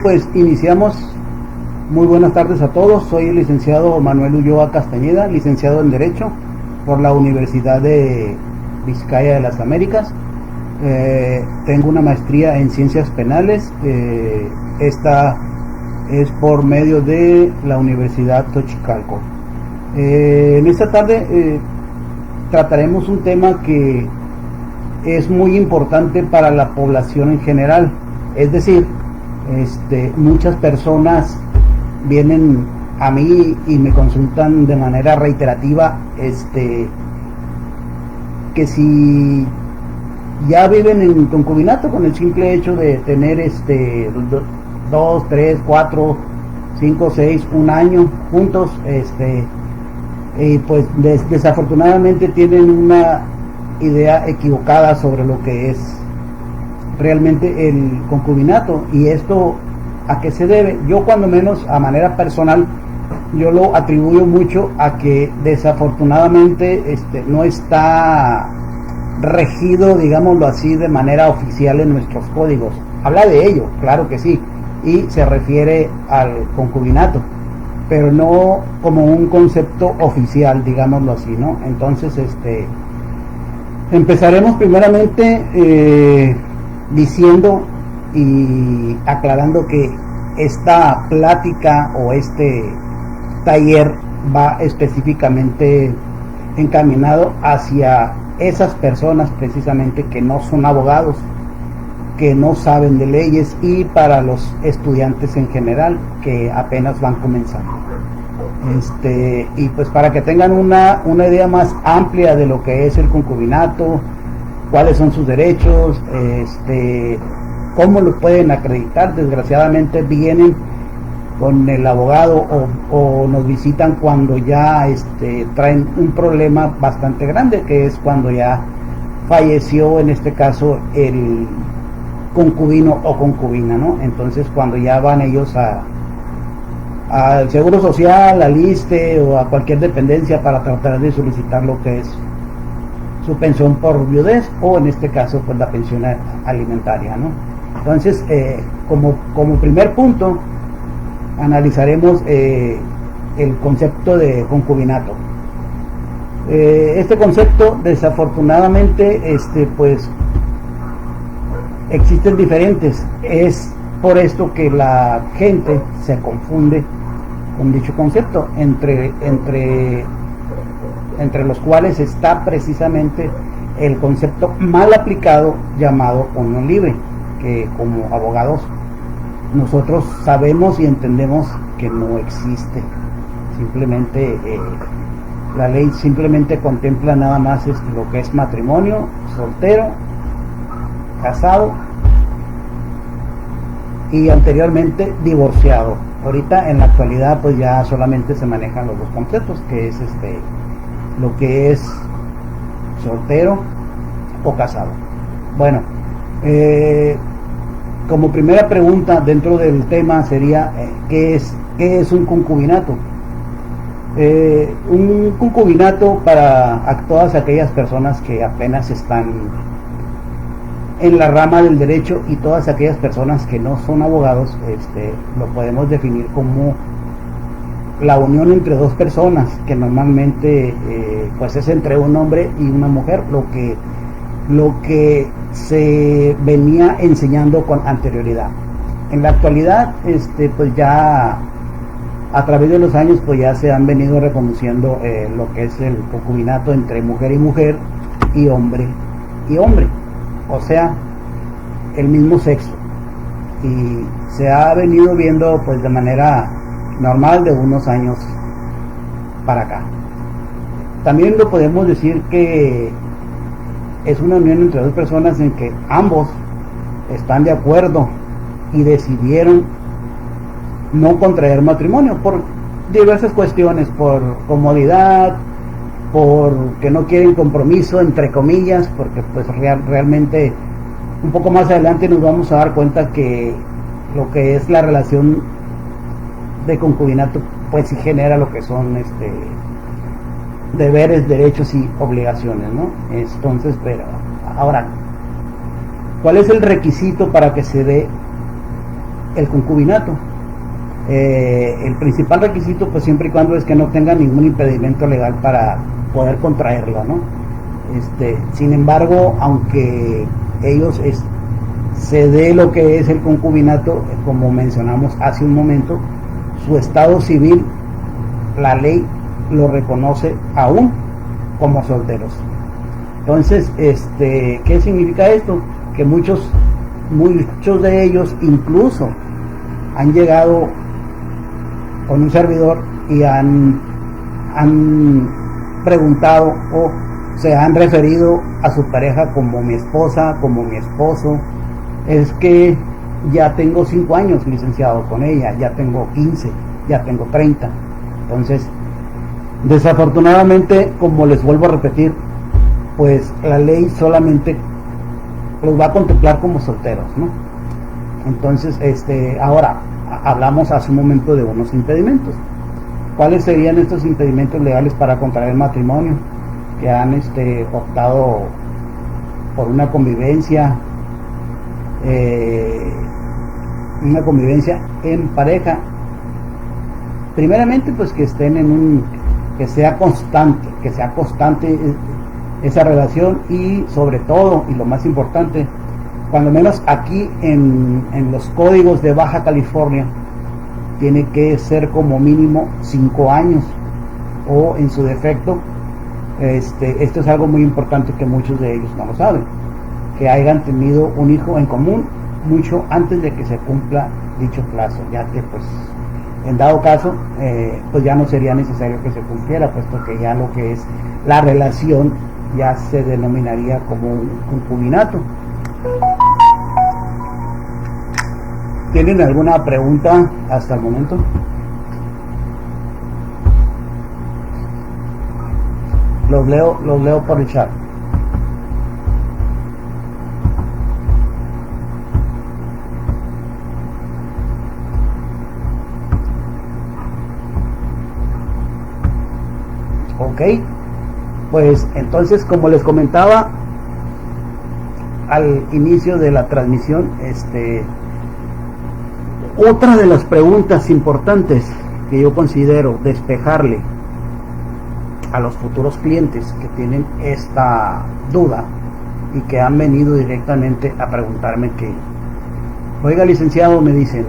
Pues iniciamos. Muy buenas tardes a todos. Soy el licenciado Manuel Ulloa Castañeda, licenciado en Derecho por la Universidad de Vizcaya de las Américas. Tengo una maestría en Ciencias Penales. Esta es por medio de la Universidad Xochicalco. En esta tarde trataremos un tema que es muy importante para la población en general. Es decir, muchas personas vienen a mí y me consultan de manera reiterativa que si ya viven en concubinato con el simple hecho de tener 2, 3, 4, 5, 6, un año juntos, pues desafortunadamente tienen una idea equivocada sobre lo que es realmente el concubinato. Y esto, ¿a qué se debe? Yo, cuando menos a manera personal, yo lo atribuyo mucho a que desafortunadamente no está regido, digámoslo así, de manera oficial en nuestros códigos. Habla de ello, claro que sí, y se refiere al concubinato, pero no como un concepto oficial, digámoslo así, ¿no? Entonces, empezaremos primeramente diciendo y aclarando que esta plática o este taller va específicamente encaminado hacia esas personas precisamente que no son abogados, que no saben de leyes, y para los estudiantes en general que apenas van comenzando. Y pues para que tengan una idea más amplia de lo que es el concubinato, cuáles son sus derechos, cómo lo pueden acreditar. Desgraciadamente vienen con el abogado o nos visitan cuando ya traen un problema bastante grande, que es cuando ya falleció, en este caso, el concubino o concubina, ¿no? Entonces, cuando ya van ellos al Seguro Social, al ISSSTE o a cualquier dependencia para tratar de solicitar lo que es su pensión por viudez, o en este caso pues la pensión alimentaria, ¿no? Entonces, como primer punto, analizaremos el concepto de concubinato. Este concepto, desafortunadamente, pues existen diferentes. Es por esto que la gente se confunde con dicho concepto, entre los cuales está precisamente el concepto mal aplicado llamado unión libre, que como abogados nosotros sabemos y entendemos que no existe. Simplemente la ley simplemente contempla nada más lo que es matrimonio, soltero, casado y anteriormente divorciado. Ahorita, en la actualidad, pues ya solamente se manejan los dos conceptos, que es lo que es soltero o casado. Bueno, como primera pregunta dentro del tema sería ¿qué es un concubinato? Un concubinato, para todas aquellas personas que apenas están en la rama del derecho y todas aquellas personas que no son abogados, lo podemos definir como la unión entre dos personas, que normalmente pues es entre un hombre y una mujer, lo que se venía enseñando con anterioridad. En la actualidad, pues ya a través de los años, pues ya se han venido reconociendo lo que es el concubinato entre mujer y mujer y hombre y hombre, o sea, el mismo sexo, y se ha venido viendo pues de manera normal de unos años para acá. También lo podemos decir que es una unión entre dos personas en que ambos están de acuerdo y decidieron no contraer matrimonio por diversas cuestiones, por comodidad, porque no quieren compromiso, entre comillas, porque pues realmente un poco más adelante nos vamos a dar cuenta que lo que es la relación de concubinato pues sí genera lo que son deberes, derechos y obligaciones, ¿no? Entonces, pero ahora, ¿cuál es el requisito para que se dé el concubinato. El principal requisito, pues siempre y cuando es que no tenga ningún impedimento legal para poder contraerlo, ¿no? Sin embargo, aunque ellos se dé lo que es el concubinato, como mencionamos hace un momento, su estado civil, la ley lo reconoce aún como solteros. Entonces, ¿qué significa esto? Que muchos de ellos incluso han llegado con un servidor y han preguntado o se han referido a su pareja como mi esposa, como mi esposo. Es que ya tengo 5 años, licenciado, con ella, ya tengo 15, ya tengo 30. Entonces, desafortunadamente, como les vuelvo a repetir, pues la ley solamente los va a contemplar como solteros, ¿no? Entonces, ahora hablamos hace un momento de unos impedimentos. ¿Cuáles serían estos impedimentos legales para contraer matrimonio? Que han optado por una convivencia en pareja. Primeramente, pues que estén que sea constante esa relación, y sobre todo, y lo más importante, cuando menos aquí en los códigos de Baja California, tiene que ser como mínimo 5 años, o en su defecto, esto es algo muy importante que muchos de ellos no lo saben, que hayan tenido un hijo en común mucho antes de que se cumpla dicho plazo, ya que pues en dado caso pues ya no sería necesario que se cumpliera, puesto que ya lo que es la relación ya se denominaría como un concubinato. ¿Tienen alguna pregunta hasta el momento? Los leo por el chat. Ok, pues entonces, como les comentaba al inicio de la transmisión, otra de las preguntas importantes que yo considero despejarle a los futuros clientes que tienen esta duda y que han venido directamente a preguntarme que, oiga, licenciado, me dicen,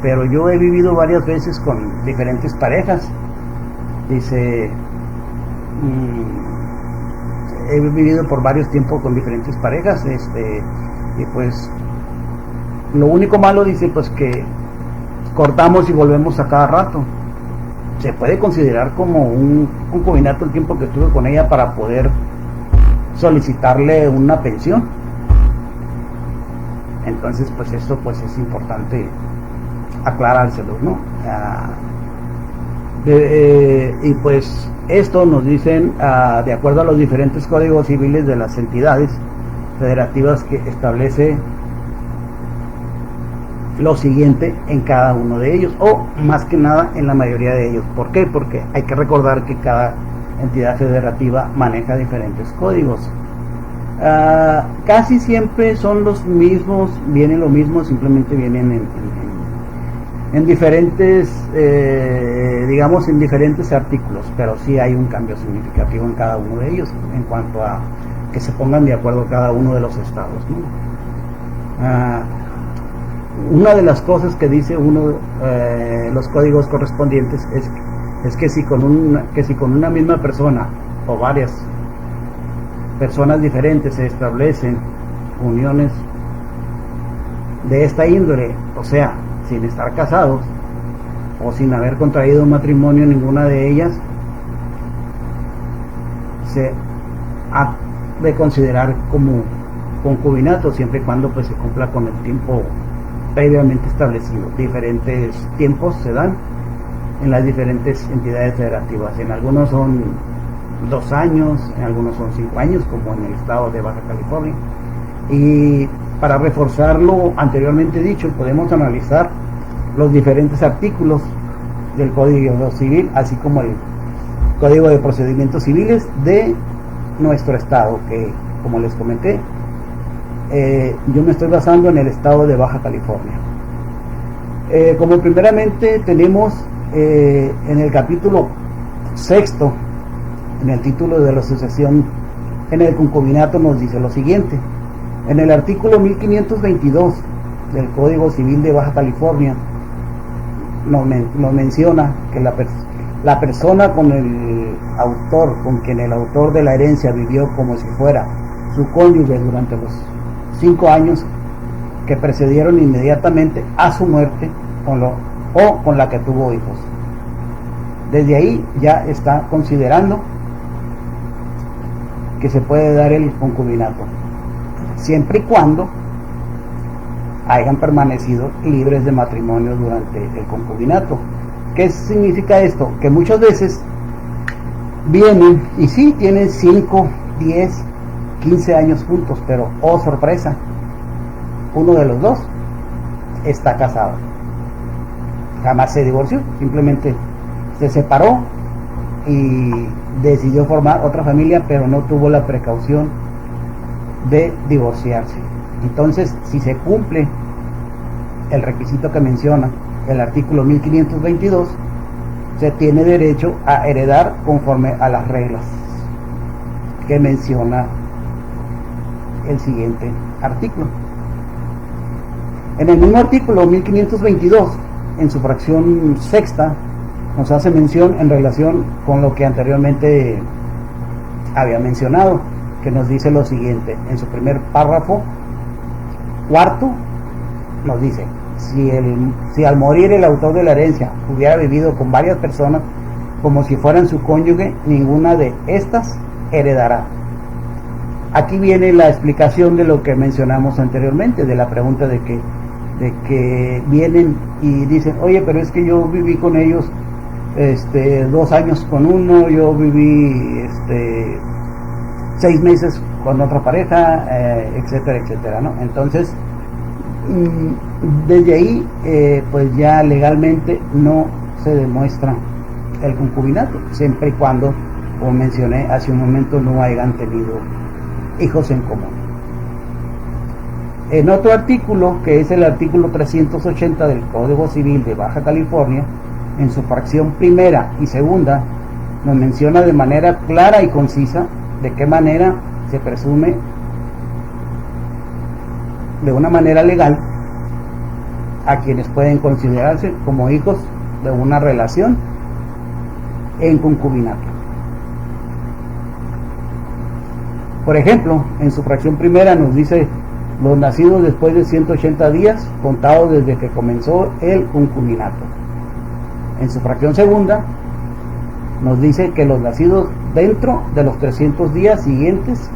pero yo he vivido varias veces con diferentes parejas. Dice, he vivido por varios tiempos con diferentes parejas, y pues lo único malo, dice, pues que cortamos y volvemos a cada rato. Se puede considerar como un concubinato el tiempo que estuve con ella para poder solicitarle una pensión. Entonces, pues esto pues es importante aclarárselo, ¿no? Y pues esto nos dicen de acuerdo a los diferentes códigos civiles de las entidades federativas, que establece lo siguiente en cada uno de ellos, o más que nada en la mayoría de ellos. ¿Por qué? Porque hay que recordar que cada entidad federativa maneja diferentes códigos. Casi siempre son los mismos, vienen lo mismo, simplemente vienen en diferentes, digamos, en diferentes artículos, pero sí hay un cambio significativo en cada uno de ellos en cuanto a que se pongan de acuerdo cada uno de los estados, ¿no? Una de las cosas que dice los códigos correspondientes es que si con una misma persona o varias personas diferentes se establecen uniones de esta índole, o sea, sin estar casados o sin haber contraído un matrimonio en ninguna de ellas, se ha de considerar como concubinato, siempre y cuando pues se cumpla con el tiempo previamente establecido. Diferentes tiempos se dan en las diferentes entidades federativas. En algunos son 2 años, en algunos son 5 años, como en el estado de Baja California. Y para reforzar lo anteriormente dicho, podemos analizar los diferentes artículos del Código Civil, así como el Código de Procedimientos Civiles de nuestro estado, que, como les comenté, yo me estoy basando en el estado de Baja California. Como primeramente tenemos en el capítulo sexto, en el título de la sucesión en el concubinato, nos dice lo siguiente: en el artículo 1522 del Código Civil de Baja California nos menciona que la persona con quien el autor de la herencia vivió como si fuera su cónyuge durante los 5 años que precedieron inmediatamente a su muerte o con la que tuvo hijos. Desde ahí ya está considerando que se puede dar el concubinato, siempre y cuando hayan permanecido libres de matrimonio durante el concubinato. ¿Qué significa esto? Que muchas veces vienen y sí tienen 5, 10, 15 años juntos, pero oh sorpresa, uno de los dos está casado, jamás se divorció, simplemente se separó y decidió formar otra familia, pero no tuvo la precaución de divorciarse. Entonces, si se cumple el requisito que menciona el artículo 1522, se tiene derecho a heredar conforme a las reglas que menciona el siguiente artículo. En el mismo artículo 1522, en su fracción sexta, nos hace mención en relación con lo que anteriormente había mencionado, que nos dice lo siguiente: en su primer párrafo cuarto nos dice: si al morir el autor de la herencia hubiera vivido con varias personas como si fueran su cónyuge, ninguna de estas heredará. Aquí viene la explicación de lo que mencionamos anteriormente, de la pregunta de que vienen y dicen: oye, pero es que yo viví con ellos 2 años con uno, yo viví 6 meses con otra pareja, etcétera, etcétera, ¿no? Entonces, desde ahí, pues ya legalmente no se demuestra el concubinato, siempre y cuando, como mencioné hace un momento, no hayan tenido hijos en común. En otro artículo, que es el artículo 380 del Código Civil de Baja California, en su fracción primera y segunda, nos menciona de manera clara y concisa de qué manera se presume de una manera legal a quienes pueden considerarse como hijos de una relación en concubinato. Por ejemplo, en su fracción primera nos dice: los nacidos después de 180 días contados desde que comenzó el concubinato. En su fracción segunda nos dice que los nacidos dentro de los 300 días siguientes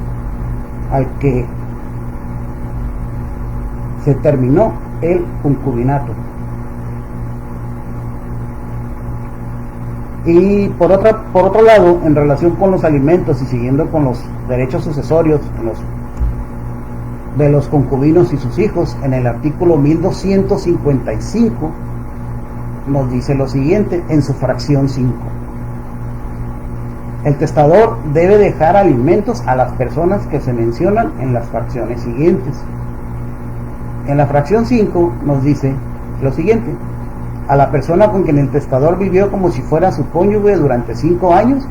al que se terminó el concubinato. Y por otro lado, en relación con los alimentos y siguiendo con los derechos sucesorios de los concubinos y sus hijos, en el artículo 1255 nos dice lo siguiente en su fracción 5: el testador debe dejar alimentos a las personas que se mencionan en las fracciones siguientes. En la fracción 5 nos dice lo siguiente: a la persona con quien el testador vivió como si fuera su cónyuge durante 5 años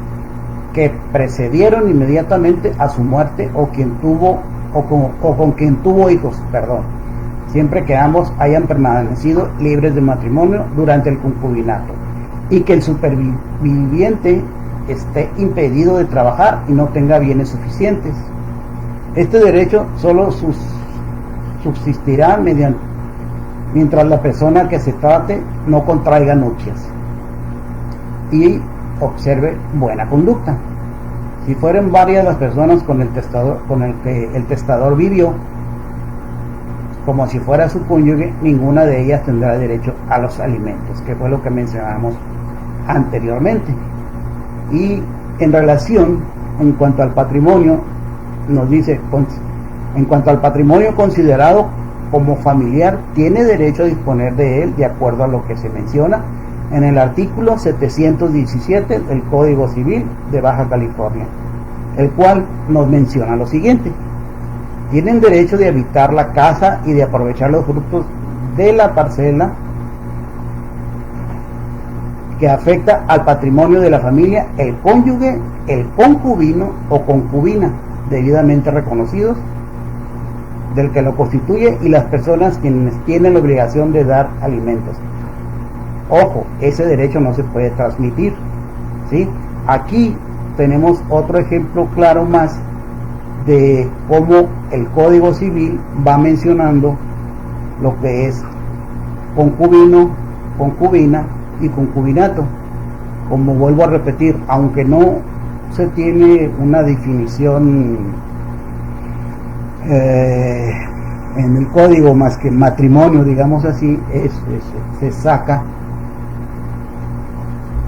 que precedieron inmediatamente a su muerte o con quien tuvo hijos, siempre que ambos hayan permanecido libres de matrimonio durante el concubinato y que el superviviente esté impedido de trabajar y no tenga bienes suficientes. Este derecho solo subsistirá mientras la persona que se trate no contraiga nupcias y observe buena conducta. Si fueran varias las personas con el que el testador vivió como si fuera su cónyuge, ninguna de ellas tendrá derecho a los alimentos, que fue lo que mencionamos anteriormente. Y en relación, en cuanto al patrimonio, nos dice: en cuanto al patrimonio considerado como familiar, tiene derecho a disponer de él de acuerdo a lo que se menciona en el artículo 717 del Código Civil de Baja California, el cual nos menciona lo siguiente: tienen derecho de habitar la casa y de aprovechar los frutos de la parcela que afecta al patrimonio de la familia, el cónyuge, el concubino o concubina debidamente reconocidos del que lo constituye y las personas quienes tienen la obligación de dar alimentos. Ojo, ese derecho no se puede transmitir, ¿sí? Aquí tenemos otro ejemplo claro más de cómo el Código Civil va mencionando lo que es concubino, concubina y concubinato. Como vuelvo a repetir, aunque no se tiene una definición en el código más que matrimonio, digamos así, se saca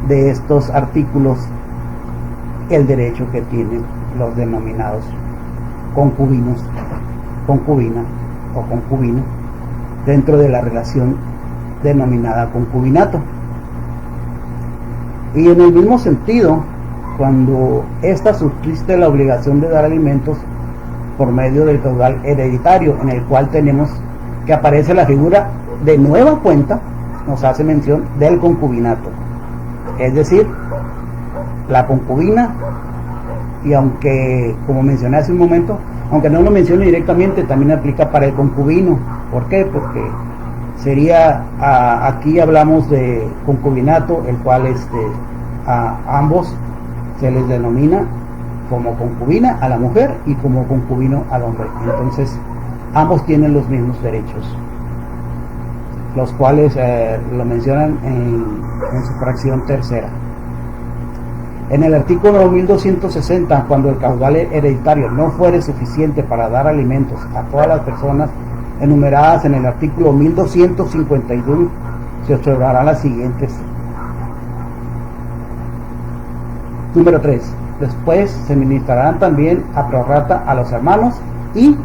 de estos artículos el derecho que tienen los denominados concubinos, concubina o concubino dentro de la relación denominada concubinato. Y en el mismo sentido, cuando ésta subsiste la obligación de dar alimentos por medio del caudal hereditario, en el cual tenemos que aparece la figura de nueva cuenta, nos hace mención del concubinato, es decir, la concubina. Y aunque, como mencioné hace un momento, aunque no lo mencione directamente, también aplica para el concubino. ¿Por qué? Porque sería, aquí hablamos de concubinato, el cual a ambos se les denomina como concubina a la mujer y como concubino al hombre. Entonces, ambos tienen los mismos derechos, los cuales lo mencionan en su fracción tercera. En el artículo 1260, cuando el caudal hereditario no fuere suficiente para dar alimentos a todas las personas enumeradas en el artículo 1251, se observará las siguientes. Número 3. Después se ministrarán también a prorrata a los hermanos y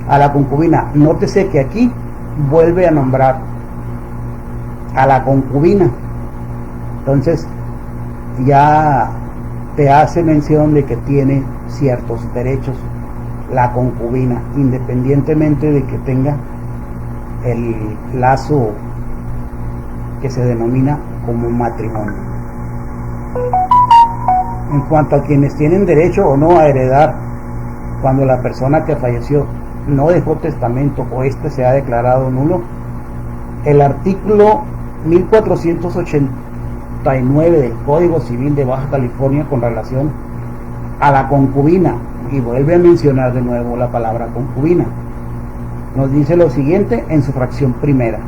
a la concubina. Nótese que aquí vuelve a nombrar a la concubina. Entonces, ya te hace mención de que tiene ciertos derechos la concubina, independientemente de que tenga el lazo que se denomina como matrimonio. En cuanto a quienes tienen derecho o no a heredar, cuando la persona que falleció no dejó testamento o este se ha declarado nulo, el artículo 1489 del Código Civil de Baja California con relación a la concubina, y vuelve a mencionar de nuevo la palabra concubina, nos dice lo siguiente en su fracción primera.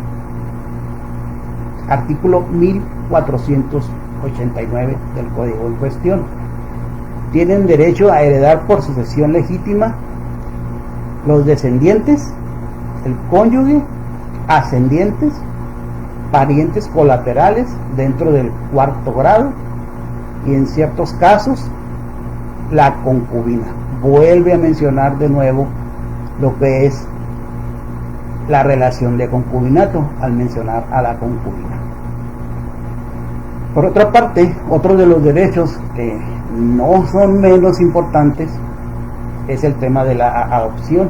Artículo 1489 del Código en cuestión. Tienen derecho a heredar por sucesión legítima los descendientes, el cónyuge, ascendientes, parientes colaterales dentro del cuarto grado y en ciertos casos la concubina. Vuelve a mencionar de nuevo lo que es la relación de concubinato al mencionar a la concubina. Por otra parte, otro de los derechos que no son menos importantes es el tema de la adopción,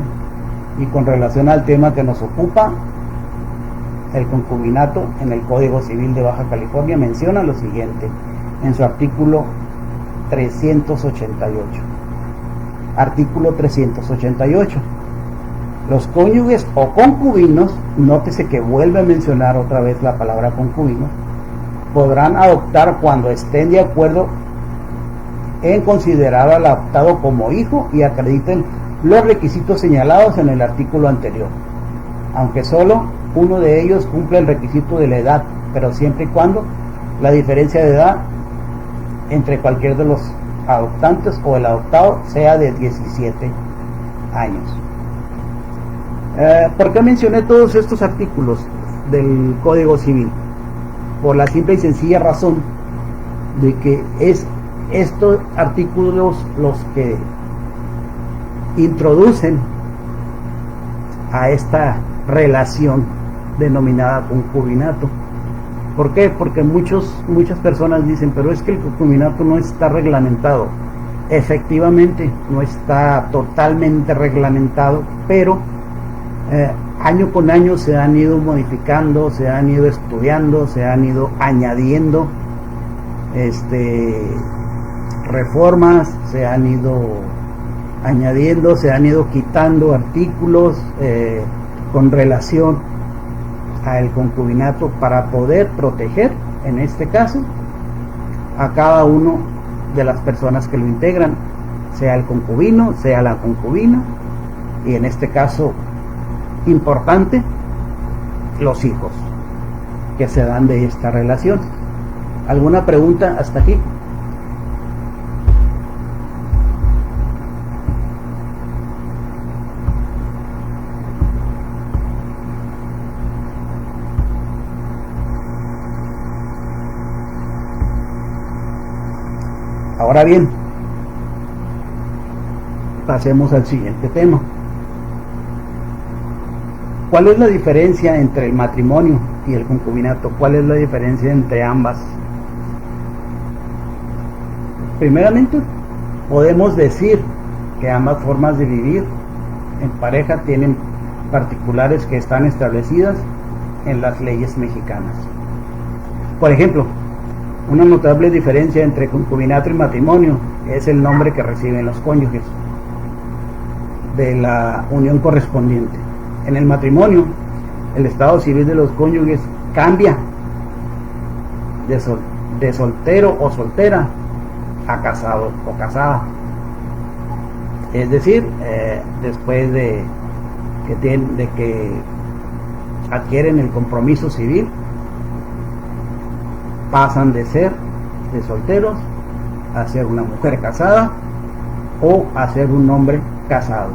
y con relación al tema que nos ocupa, el concubinato en el Código Civil de Baja California menciona lo siguiente en su artículo 388. Artículo 388. Los cónyuges o concubinos, nótese que vuelve a mencionar otra vez la palabra concubino, podrán adoptar cuando estén de acuerdo en considerar al adoptado como hijo y acrediten los requisitos señalados en el artículo anterior, aunque solo uno de ellos cumple el requisito de la edad, pero siempre y cuando la diferencia de edad entre cualquier de los adoptantes o el adoptado sea de 17 años. ¿Por qué mencioné todos estos artículos del Código Civil? Por la simple y sencilla razón de que es estos artículos los que introducen a esta relación denominada concubinato. ¿Por qué? Porque muchas personas dicen, pero es que el concubinato no está reglamentado. Efectivamente, no está totalmente reglamentado, pero año con año se han ido modificando, se han ido estudiando, se han ido añadiendo reformas, se han ido añadiendo, se han ido quitando artículos con relación al concubinato para poder proteger, en este caso, a cada uno de las personas que lo integran, sea el concubino, sea la concubina, y en este caso importante, los hijos que se dan de esta relación. ¿Alguna pregunta hasta aquí? Ahora bien, pasemos al siguiente tema. ¿Cuál es la diferencia entre el matrimonio y el concubinato? ¿Cuál es la diferencia entre ambas? Primeramente, podemos decir que ambas formas de vivir en pareja tienen particulares que están establecidas en las leyes mexicanas. Por ejemplo, una notable diferencia entre concubinato y matrimonio es el nombre que reciben los cónyuges de la unión correspondiente. En el matrimonio, el estado civil de los cónyuges cambia de soltero o soltera a casado o casada. Es decir, después de que adquieren el compromiso civil, pasan de ser de solteros a ser una mujer casada o a ser un hombre casado.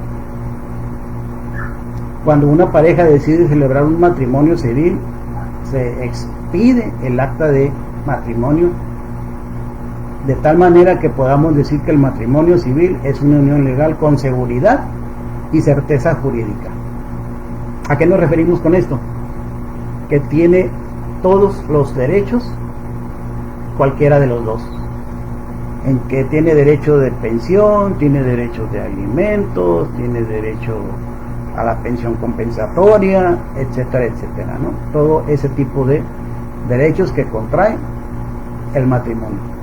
Cuando una pareja decide celebrar un matrimonio civil, se expide el acta de matrimonio de tal manera que podamos decir que el matrimonio civil es una unión legal con seguridad y certeza jurídica. ¿A qué nos referimos con esto? Que tiene todos los derechos cualquiera de los dos, en que tiene derecho de pensión, tiene derecho de alimentos, tiene derecho a la pensión compensatoria, etcétera, etcétera, ¿no? Todo ese tipo de derechos que contrae el matrimonio.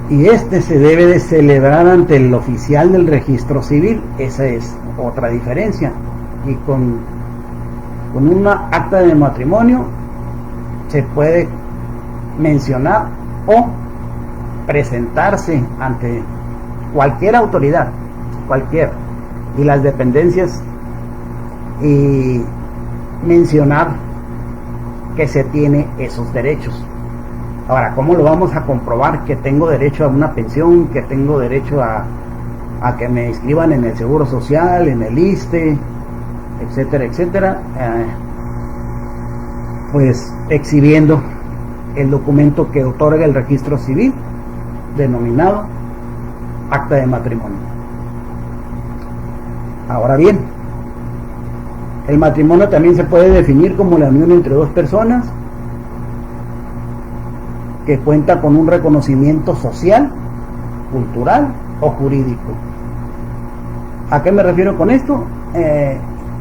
Y se debe de celebrar ante el oficial del registro civil. Esa es otra diferencia. Y con una acta de matrimonio se puede mencionar o presentarse ante cualquier autoridad, y las dependencias, y mencionar que se tiene esos derechos. Ahora, ¿cómo lo vamos a comprobar que tengo derecho a una pensión, que tengo derecho a que me inscriban en el Seguro Social, en el ISSSTE, etcétera, etcétera? Pues exhibiendo el documento que otorga el registro civil, denominado acta de matrimonio. Ahora bien, el matrimonio también se puede definir como la unión entre dos personas que cuenta con un reconocimiento social, cultural o jurídico. ¿A qué me refiero con esto?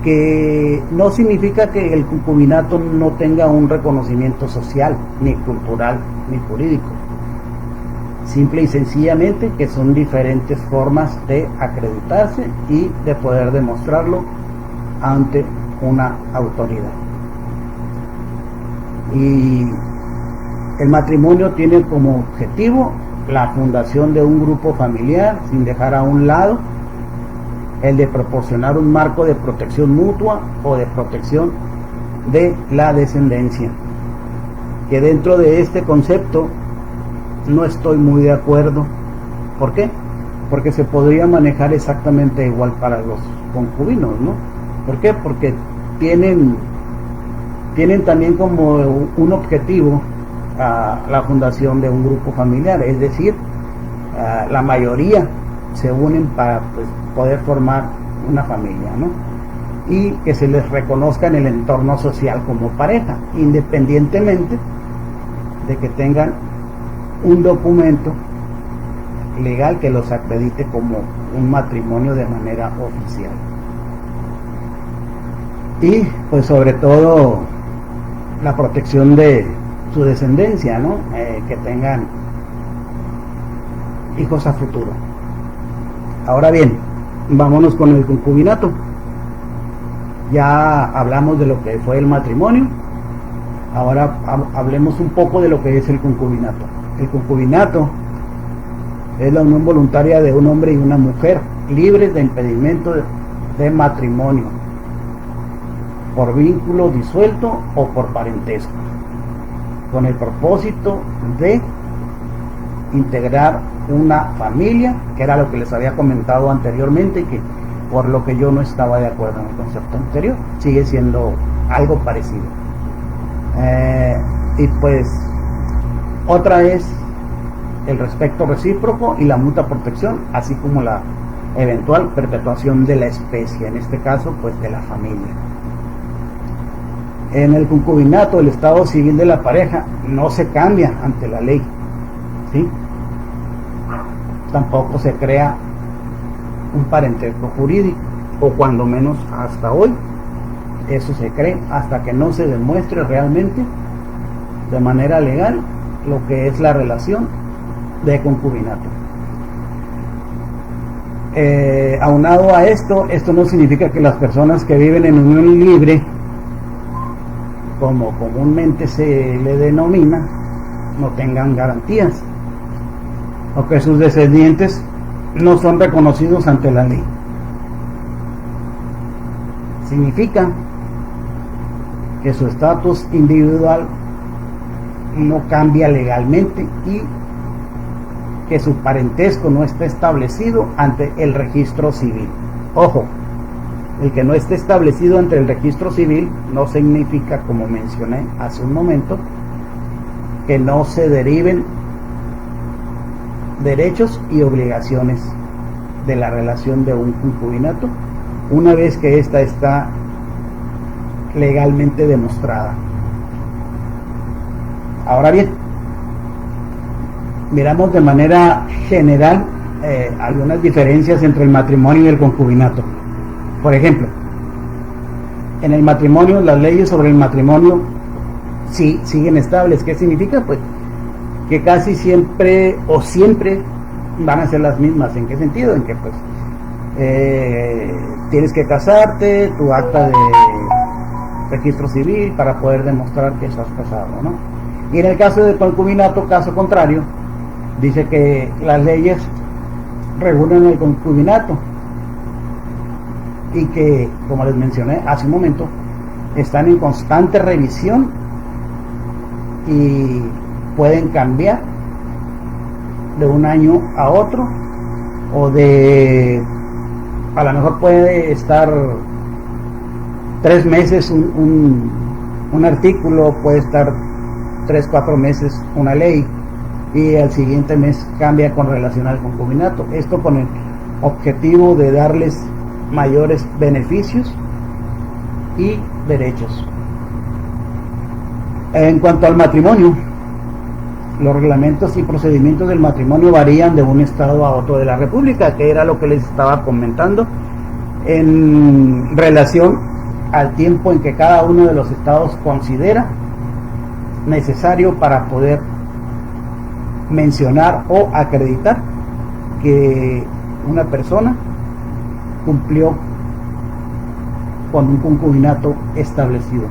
Que no significa que el concubinato no tenga un reconocimiento social, ni cultural, ni jurídico. Simple y sencillamente que son diferentes formas de acreditarse y de poder demostrarlo ante una autoridad. Y el matrimonio tiene como objetivo la fundación de un grupo familiar, sin dejar a un lado el de proporcionar un marco de protección mutua o de protección de la descendencia. Que dentro de este concepto no estoy muy de acuerdo. ¿Por qué? Porque se podría manejar exactamente igual para los concubinos, ¿no? ¿Por qué? Porque tienen también como un objetivo la fundación de un grupo familiar, es decir, la mayoría se unen para poder formar una familia, ¿no? Y que se les reconozca en el entorno social como pareja, independientemente de que tengan un documento legal que los acredite como un matrimonio de manera oficial. Y pues sobre todo la protección de su descendencia, ¿no? Que tengan hijos a futuro. Ahora bien, vámonos con el concubinato. Ya hablamos de lo que fue el matrimonio. Ahora hablemos un poco de lo que es el concubinato. El concubinato es la unión voluntaria de un hombre y una mujer, libres de impedimento de matrimonio, por vínculo disuelto o por parentesco, con el propósito de integrar una familia, que era lo que les había comentado anteriormente, y que por lo que yo no estaba de acuerdo en el concepto anterior, sigue siendo algo parecido. Y pues otra es el respeto recíproco y la mutua protección, así como la eventual perpetuación de la especie, en este caso pues de la familia. En el concubinato, el estado civil de la pareja no se cambia ante la ley, ¿sí? Tampoco se crea un parentesco jurídico, o cuando menos hasta hoy eso se cree, hasta que no se demuestre realmente de manera legal lo que es la relación de concubinato. Aunado a esto no significa que las personas que viven en unión libre, como comúnmente se le denomina, no tengan garantías, o que sus descendientes no son reconocidos ante la ley. Significa que su estatus individual no cambia legalmente y que su parentesco no está establecido ante el registro civil. Ojo, el que no esté establecido ante el registro civil no significa, como mencioné hace un momento, que no se deriven derechos y obligaciones de la relación de un concubinato una vez que ésta está legalmente demostrada. Ahora bien, miramos de manera general algunas diferencias entre el matrimonio y el concubinato. Por ejemplo, en el matrimonio, las leyes sobre el matrimonio sí siguen estables. ¿Qué significa? Pues que casi siempre o siempre van a ser las mismas. ¿En qué sentido? En que pues tienes que casarte, tu acta de registro civil para poder demostrar que estás casado, ¿no? Y en el caso del concubinato, caso contrario, dice que las leyes regulan el concubinato y que, como les mencioné hace un momento, están en constante revisión y pueden cambiar de un año a otro, o a lo mejor puede estar 3 meses un artículo, puede estar 3-4 meses una ley, y al siguiente mes cambia con relación al concubinato. Esto con el objetivo de darles mayores beneficios y derechos. En cuanto al matrimonio, los reglamentos y procedimientos del matrimonio varían de un estado a otro de la República, que era lo que les estaba comentando, en relación al tiempo en que cada uno de los estados considera necesario para poder mencionar o acreditar que una persona cumplió con un concubinato establecido.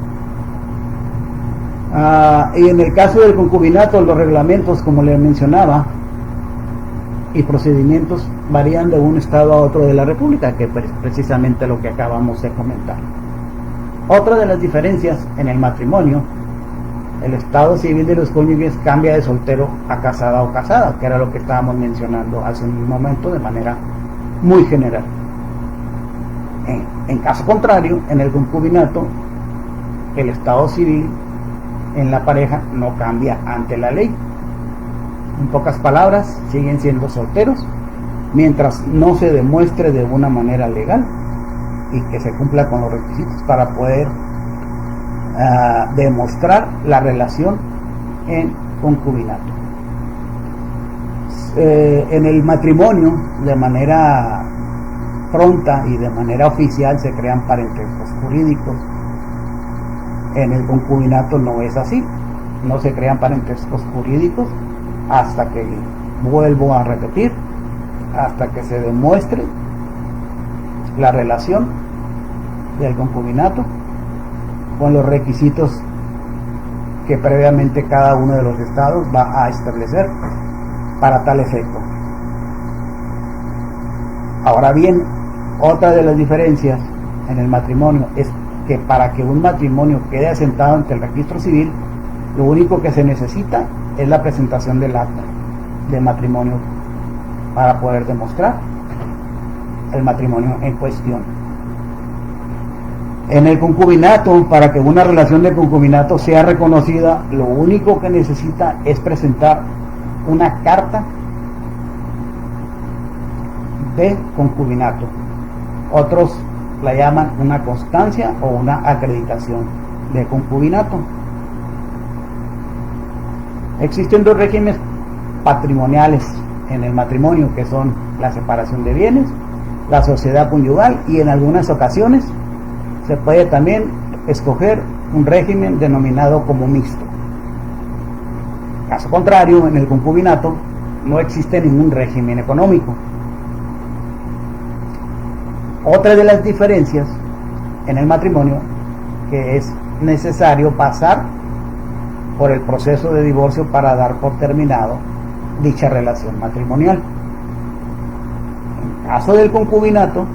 Y en el caso del concubinato, los reglamentos, como les mencionaba, y procedimientos varían de un estado a otro de la República, que es precisamente lo que acabamos de comentar. Otra de las diferencias en el matrimonio, el estado civil de los cónyuges cambia de soltero a casada o casada, que era lo que estábamos mencionando hace un momento de manera muy general. En caso contrario, en el concubinato, el estado civil en la pareja no cambia ante la ley. En pocas palabras, siguen siendo solteros mientras no se demuestre de una manera legal y que se cumpla con los requisitos para poder demostrar la relación en concubinato. En el matrimonio, de manera pronta y de manera oficial, se crean parentescos jurídicos. En el concubinato no es así. no se crean parentescos jurídicos hasta que, vuelvo a repetir, hasta que se demuestre la relación del concubinato con los requisitos que previamente cada uno de los estados va a establecer para tal efecto. Ahora bien, otra de las diferencias en el matrimonio es que para que un matrimonio quede asentado ante el registro civil, lo único que se necesita es la presentación del acta de matrimonio para poder demostrar el matrimonio en cuestión. En el concubinato, para que una relación de concubinato sea reconocida, lo único que necesita es presentar una carta de concubinato. Otros la llaman una constancia o una acreditación de concubinato. Existen dos regímenes patrimoniales en el matrimonio, que son la separación de bienes, la sociedad conyugal, y en algunas ocasiones se puede también escoger un régimen denominado como mixto. Caso contrario, en el concubinato no existe ningún régimen económico. Otra de las diferencias en el matrimonio, que es necesario pasar por el proceso de divorcio para dar por terminado dicha relación matrimonial. En caso del concubinato,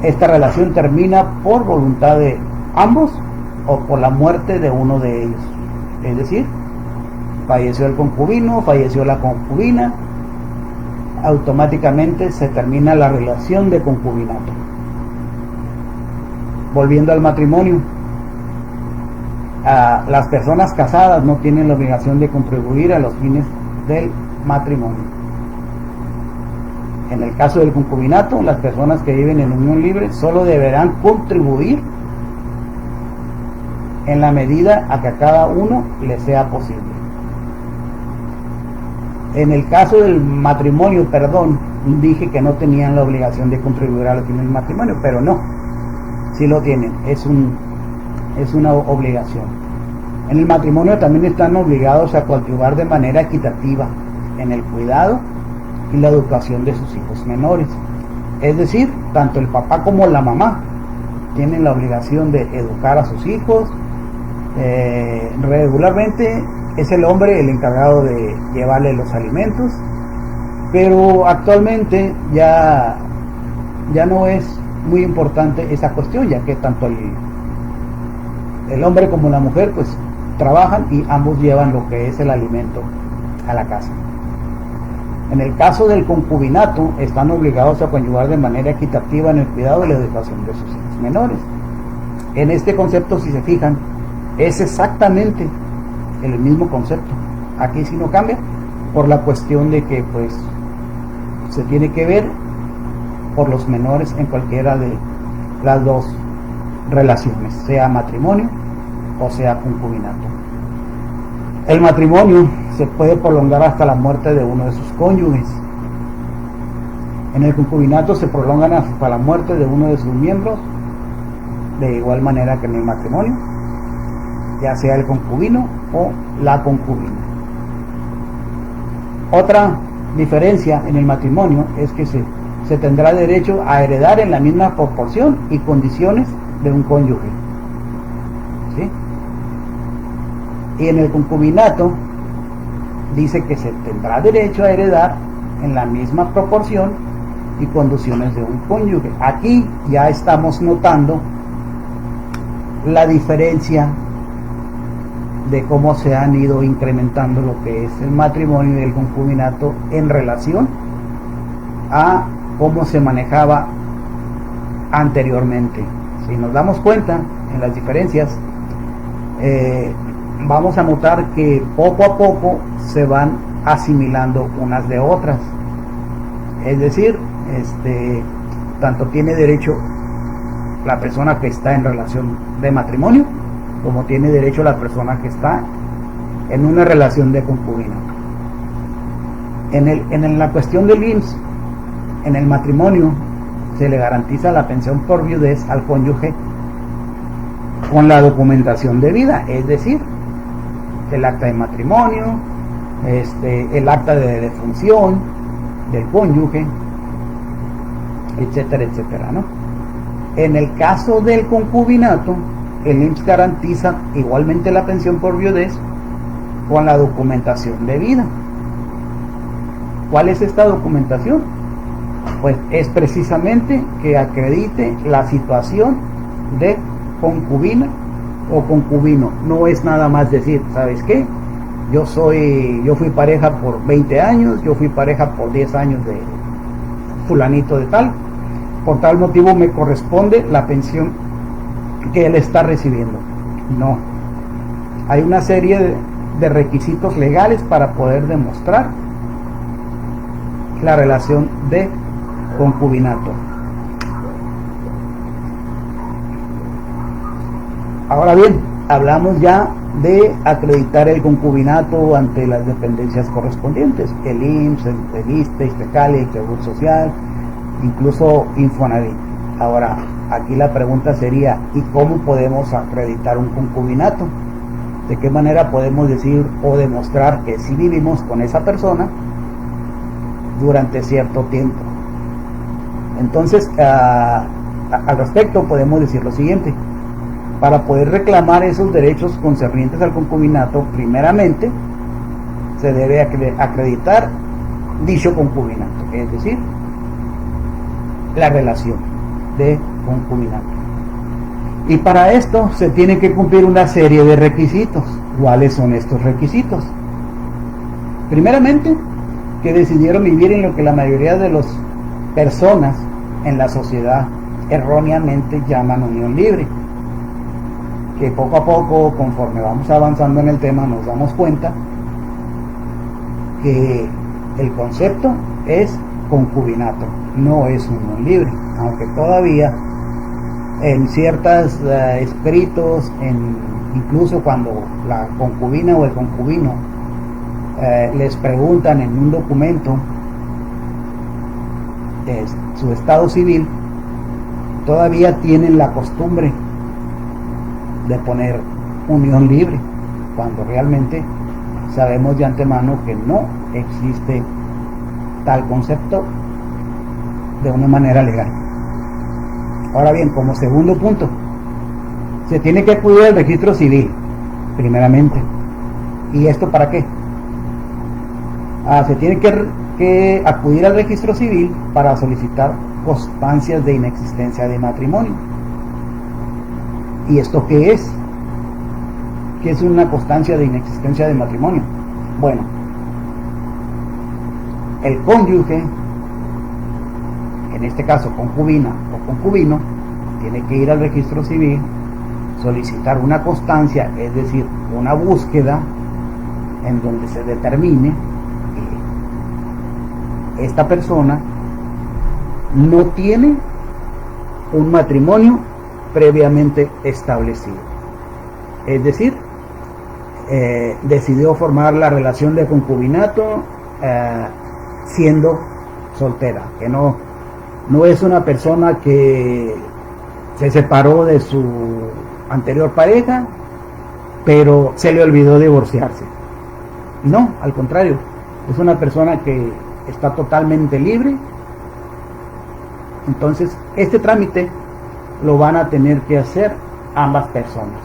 esta relación termina por voluntad de ambos o por la muerte de uno de ellos. Es decir, falleció el concubino, falleció la concubina, automáticamente se termina la relación de concubinato. Volviendo al matrimonio, las personas casadas no tienen la obligación de contribuir a los fines del matrimonio. En el caso del concubinato, las personas que viven en unión libre solo deberán contribuir en la medida a que a cada uno le sea posible. En el caso del matrimonio, dije que no tenían la obligación de contribuir a los fines del matrimonio, pero no, sí lo tienen, es una obligación. En el matrimonio también están obligados a coadyuvar de manera equitativa en el cuidado y la educación de sus hijos menores. Es decir, tanto el papá como la mamá tienen la obligación de educar a sus hijos. Regularmente es el hombre el encargado de llevarle los alimentos, pero actualmente ya no es muy importante esa cuestión, ya que tanto el hombre como la mujer pues trabajan y ambos llevan lo que es el alimento a la casa. En el caso del concubinato, están obligados a conyugar de manera equitativa en el cuidado y la educación de sus hijos menores. En este concepto, si se fijan, es exactamente el mismo concepto. Aquí sí no cambia, por la cuestión de que pues se tiene que ver por los menores en cualquiera de las dos relaciones, sea matrimonio o sea concubinato. El matrimonio se puede prolongar hasta la muerte de uno de sus cónyuges. En el concubinato se prolongan hasta la muerte de uno de sus miembros, de igual manera que en el matrimonio, ya sea el concubino o la concubina. Otra diferencia en el matrimonio es que se tendrá derecho a heredar en la misma proporción y condiciones de un cónyuge. ¿Sí? Y en el concubinato dice que se tendrá derecho a heredar en la misma proporción y condiciones de un cónyuge. Aquí ya estamos notando la diferencia de cómo se han ido incrementando lo que es el matrimonio y el concubinato en relación a cómo se manejaba anteriormente. Si nos damos cuenta en las diferencias, vamos a notar que poco a poco se van asimilando unas de otras. Es decir, tanto tiene derecho la persona que está en relación de matrimonio, como tiene derecho la persona que está en una relación de concubinato. En la cuestión del IMSS, en el matrimonio se le garantiza la pensión por viudez al cónyuge con la documentación debida, es decir, el acta de matrimonio, el acta de defunción del cónyuge, etcétera, etcétera, ¿no? En el caso del concubinato, el IMSS garantiza igualmente la pensión por viudez con la documentación de vida. ¿Cuál es esta documentación? Pues es precisamente que acredite la situación de concubina o concubino. No es nada más decir, ¿sabes qué? Yo fui pareja por 20 años, yo fui pareja por 10 años de fulanito de tal, por tal motivo me corresponde la pensión que él está recibiendo. No, hay una serie de requisitos legales para poder demostrar la relación de concubinato. Ahora bien, hablamos ya de acreditar el concubinato ante las dependencias correspondientes, el IMSS, el ISSSTE, ISTECALI, el Seguro Social, incluso Infonavit. Ahora, aquí la pregunta sería, ¿y cómo podemos acreditar un concubinato? ¿De qué manera podemos decir o demostrar que sí vivimos con esa persona durante cierto tiempo? Entonces, al respecto podemos decir lo siguiente: para poder reclamar esos derechos concernientes al concubinato, primeramente se debe acreditar dicho concubinato, es decir, la relación de concubinato. Y para esto se tiene que cumplir una serie de requisitos. ¿Cuáles son estos requisitos? Primeramente, que decidieron vivir en lo que la mayoría de las personas en la sociedad erróneamente llaman unión libre, que poco a poco, conforme vamos avanzando en el tema, nos damos cuenta que el concepto es concubinato, no es unión libre, aunque todavía en ciertos escritos, incluso cuando la concubina o el concubino les preguntan en un documento su estado civil, todavía tienen la costumbre de poner unión libre, cuando realmente sabemos de antemano que no existe tal concepto de una manera legal. Ahora bien, como segundo punto, se tiene que acudir al registro civil, primeramente. ¿Y esto para qué? Se tiene que acudir al registro civil para solicitar constancias de inexistencia de matrimonio. ¿Y esto qué es? ¿Qué es una constancia de inexistencia de matrimonio? Bueno, el cónyuge, en este caso concubina o concubino, tiene que ir al registro civil, solicitar una constancia, es decir, una búsqueda en donde se determine que esta persona no tiene un matrimonio previamente establecido, es decir, decidió formar la relación de concubinato siendo soltera, que no es una persona que se separó de su anterior pareja pero se le olvidó divorciarse. No, al contrario, es una persona que está totalmente libre. Entonces este trámite lo van a tener que hacer ambas personas.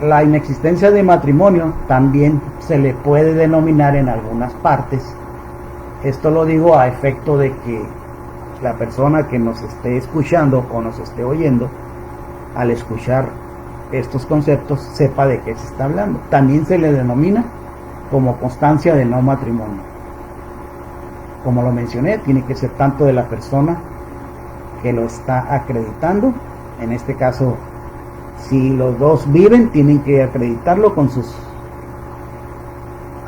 La inexistencia de matrimonio también se le puede denominar en algunas partes. Esto lo digo a efecto de que la persona que nos esté escuchando o nos esté oyendo, al escuchar estos conceptos, sepa de qué se está hablando. También se le denomina como constancia de no matrimonio. Como lo mencioné, tiene que ser tanto de la persona que lo está acreditando. En este caso, si los dos viven, tienen que acreditarlo con sus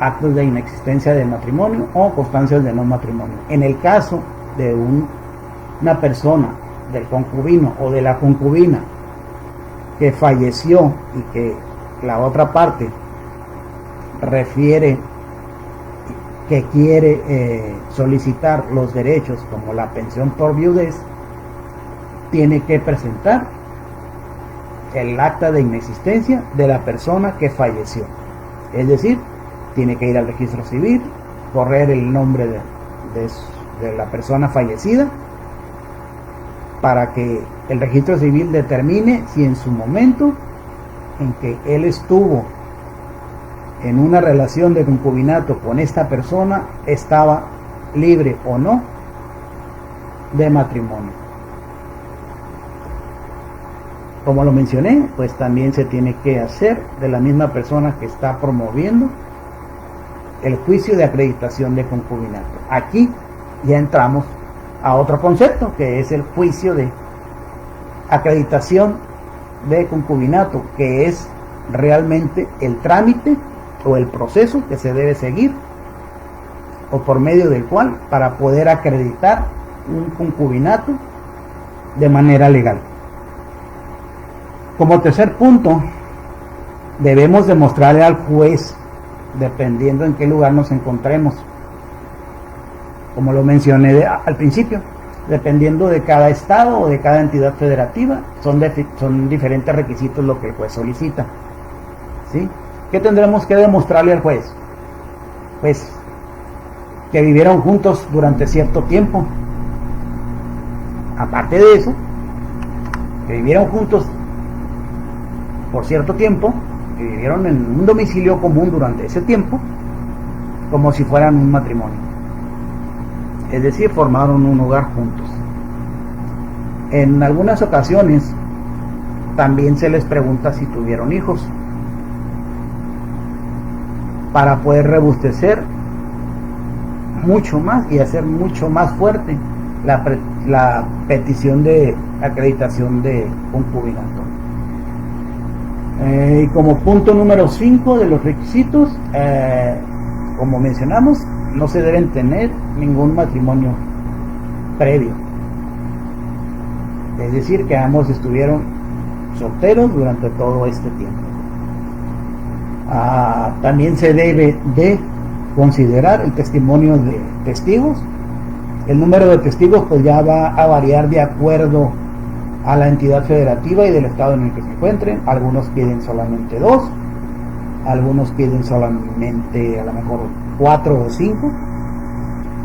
actos de inexistencia de matrimonio o constancias de no matrimonio. En el caso de una persona, del concubino o de la concubina, que falleció y que la otra parte refiere que quiere solicitar los derechos como la pensión por viudez, tiene que presentar el acta de inexistencia de la persona que falleció. Es decir, tiene que ir al registro civil, correr el nombre de la persona fallecida, para que el registro civil determine si en su momento en que él estuvo en una relación de concubinato con esta persona estaba libre o no de matrimonio. Como lo mencioné, pues también se tiene que hacer de la misma persona que está promoviendo el juicio de acreditación de concubinato. Aquí ya entramos a otro concepto, que es el juicio de acreditación de concubinato, que es realmente el trámite o el proceso que se debe seguir o por medio del cual para poder acreditar un concubinato de manera legal. Como tercer punto, debemos demostrarle al juez, dependiendo en qué lugar nos encontremos, como lo mencioné al principio, dependiendo de cada estado o de cada entidad federativa, son diferentes requisitos lo que el juez solicita, ¿sí? ¿Qué tendremos que demostrarle al juez? Pues que vivieron juntos durante cierto tiempo. Aparte de eso, que vivieron juntos por cierto tiempo, que vivieron en un domicilio común durante ese tiempo, como si fueran un matrimonio. Es decir, formaron un hogar juntos. En algunas ocasiones también se les pregunta si tuvieron hijos, para poder robustecer mucho más y hacer mucho más fuerte la petición de acreditación de concubinato. Y como punto número 5 de los requisitos, como mencionamos, no se deben tener ningún matrimonio previo. Es decir, que ambos estuvieron solteros durante todo este tiempo. También se debe de considerar el testimonio de testigos. El número de testigos pues ya va a variar de acuerdo a la entidad federativa y del estado en el que se encuentren. Algunos piden solamente 2, algunos piden solamente a lo mejor 4 o 5.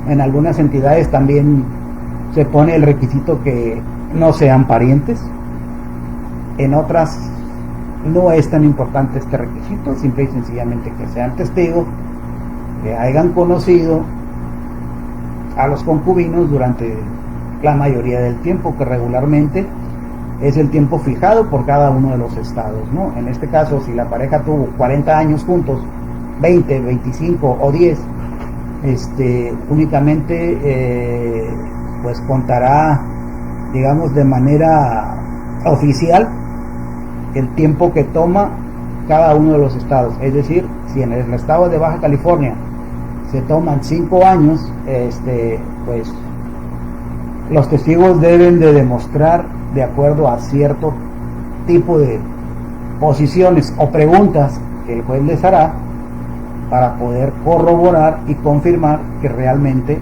En algunas entidades también se pone el requisito que no sean parientes. En otras no es tan importante este requisito, simple y sencillamente que sean testigos, que hayan conocido a los concubinos durante la mayoría del tiempo, que regularmente es el tiempo fijado por cada uno de los estados, ¿no? En este caso, si la pareja tuvo 40 años juntos, 20, 25 o 10, únicamente pues contará, digamos, de manera oficial el tiempo que toma cada uno de los estados. Es decir, si en el estado de Baja California se toman 5 años, pues los testigos deben de demostrar de acuerdo a cierto tipo de posiciones o preguntas que el juez les hará para poder corroborar y confirmar que realmente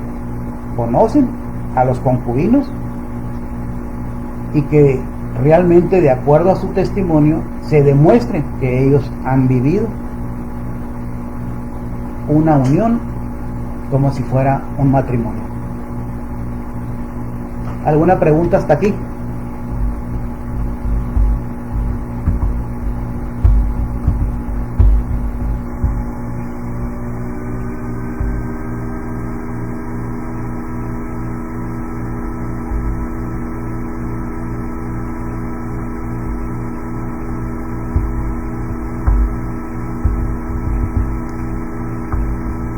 conocen a los concubinos y que realmente, de acuerdo a su testimonio, se demuestre que ellos han vivido una unión como si fuera un matrimonio. ¿Alguna pregunta hasta aquí?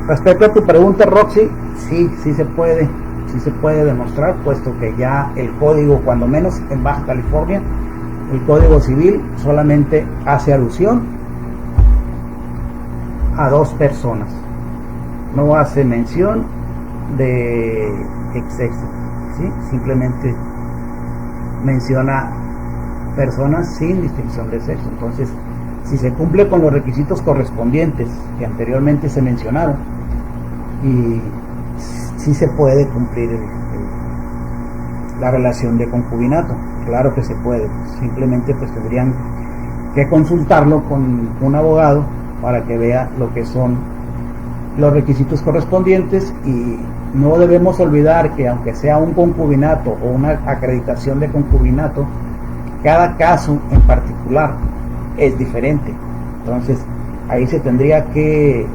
Respecto a tu pregunta, Roxy, sí se puede demostrar, puesto que ya el código, cuando menos en Baja California, el Código Civil solamente hace alusión a 2 personas, no hace mención de exceso, ¿sí? Simplemente menciona personas sin distinción de sexo. Entonces, si se cumple con los requisitos correspondientes que anteriormente se mencionaron, y sí se puede cumplir la relación de concubinato, claro que se puede. Simplemente pues tendrían que consultarlo con un abogado para que vea lo que son los requisitos correspondientes. Y no debemos olvidar que aunque sea un concubinato o una acreditación de concubinato, cada caso en particular es diferente. Entonces ahí se tendría que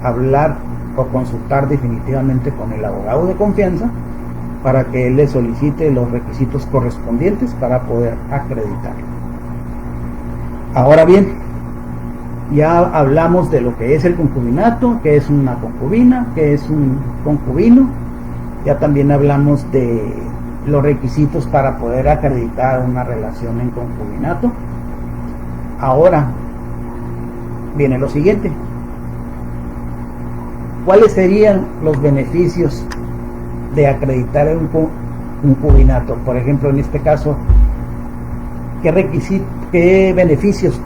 hablar o consultar definitivamente con el abogado de confianza para que él le solicite los requisitos correspondientes para poder acreditarlo. Ahora bien, ya hablamos de lo que es el concubinato, que es una concubina, que es un concubino. Ya también hablamos de los requisitos para poder acreditar una relación en concubinato. Ahora viene lo siguiente: ¿cuáles serían los beneficios de acreditar un concubinato? Por ejemplo, en este caso, ¿qué beneficios,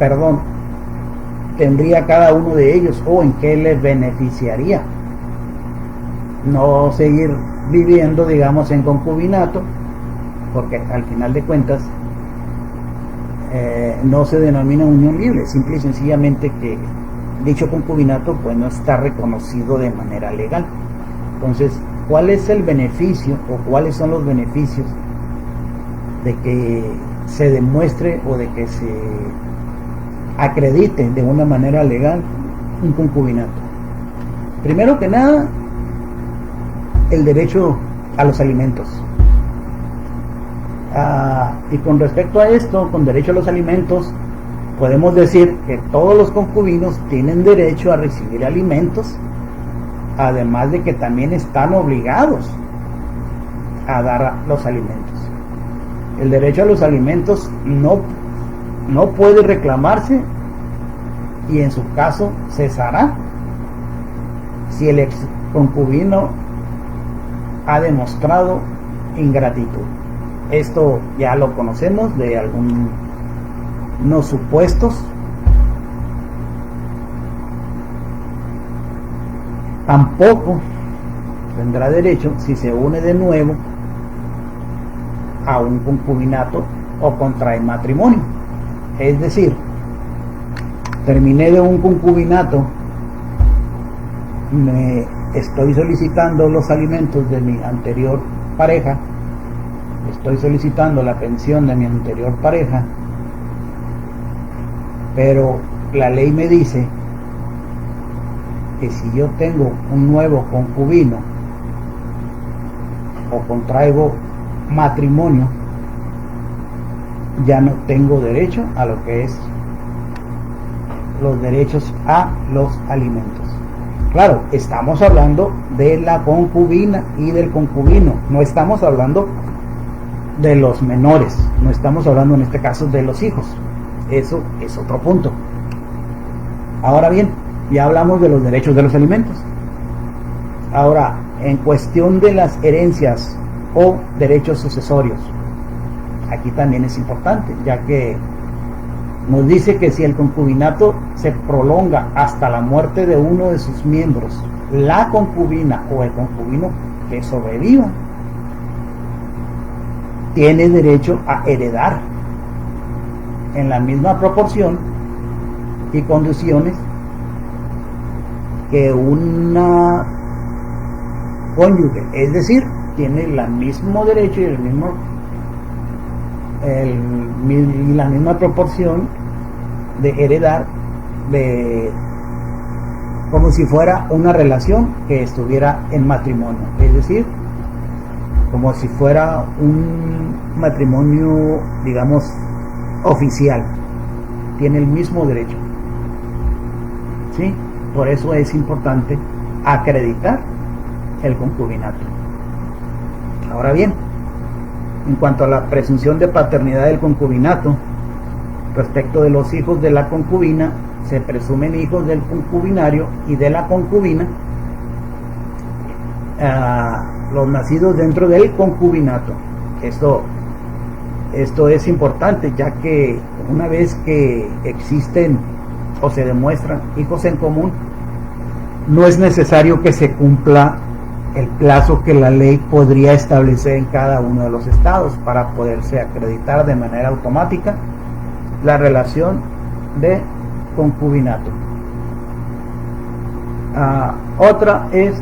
tendría cada uno de ellos, o en qué les beneficiaría no seguir viviendo, digamos, en concubinato? Porque al final de cuentas no se denomina unión libre, simple y sencillamente que dicho concubinato pues no está reconocido de manera legal. Entonces, ¿cuál es el beneficio o cuáles son los beneficios de que se demuestre o de que se acredite de una manera legal un concubinato? Primero que nada, el derecho a los alimentos. Y con respecto a esto, con derecho a los alimentos, podemos decir que todos los concubinos tienen derecho a recibir alimentos, además de que también están obligados a dar los alimentos. El derecho a los alimentos no puede reclamarse, y en su caso cesará si el ex concubino ha demostrado ingratitud. Esto ya lo conocemos de algunos supuestos. Tampoco tendrá derecho si se une de nuevo a un concubinato o contrae matrimonio. Es decir, terminé de un concubinato, me estoy solicitando los alimentos de mi anterior pareja, estoy solicitando la pensión de mi anterior pareja, pero la ley me dice que si yo tengo un nuevo concubino o contraigo matrimonio, ya no tengo derecho a lo que es los derechos a los alimentos. Claro, estamos hablando de la concubina y del concubino, no estamos hablando de los menores, no estamos hablando en este caso de los hijos. Eso es otro punto. Ahora bien, ya hablamos de los derechos de los alimentos. Ahora, en cuestión de las herencias o derechos sucesorios, aquí también es importante, ya que nos dice que si el concubinato se prolonga hasta la muerte de uno de sus miembros, la concubina o el concubino que sobreviva tiene derecho a heredar en la misma proporción y condiciones que una cónyuge, es decir, tiene el mismo derecho y la misma proporción de heredar como si fuera una relación que estuviera en matrimonio, es decir, como si fuera un matrimonio, digamos, oficial. Tiene el mismo derecho, ¿sí? Por eso es importante acreditar el concubinato. Ahora bien, en cuanto a la presunción de paternidad del concubinato, respecto de los hijos de la concubina, se presumen hijos del concubinario y de la concubina, los nacidos dentro del concubinato. Esto es importante, ya que una vez que existen o se demuestran hijos en común, no es necesario que se cumpla el plazo que la ley podría establecer en cada uno de los estados para poderse acreditar de manera automática la relación de concubinato. Otra es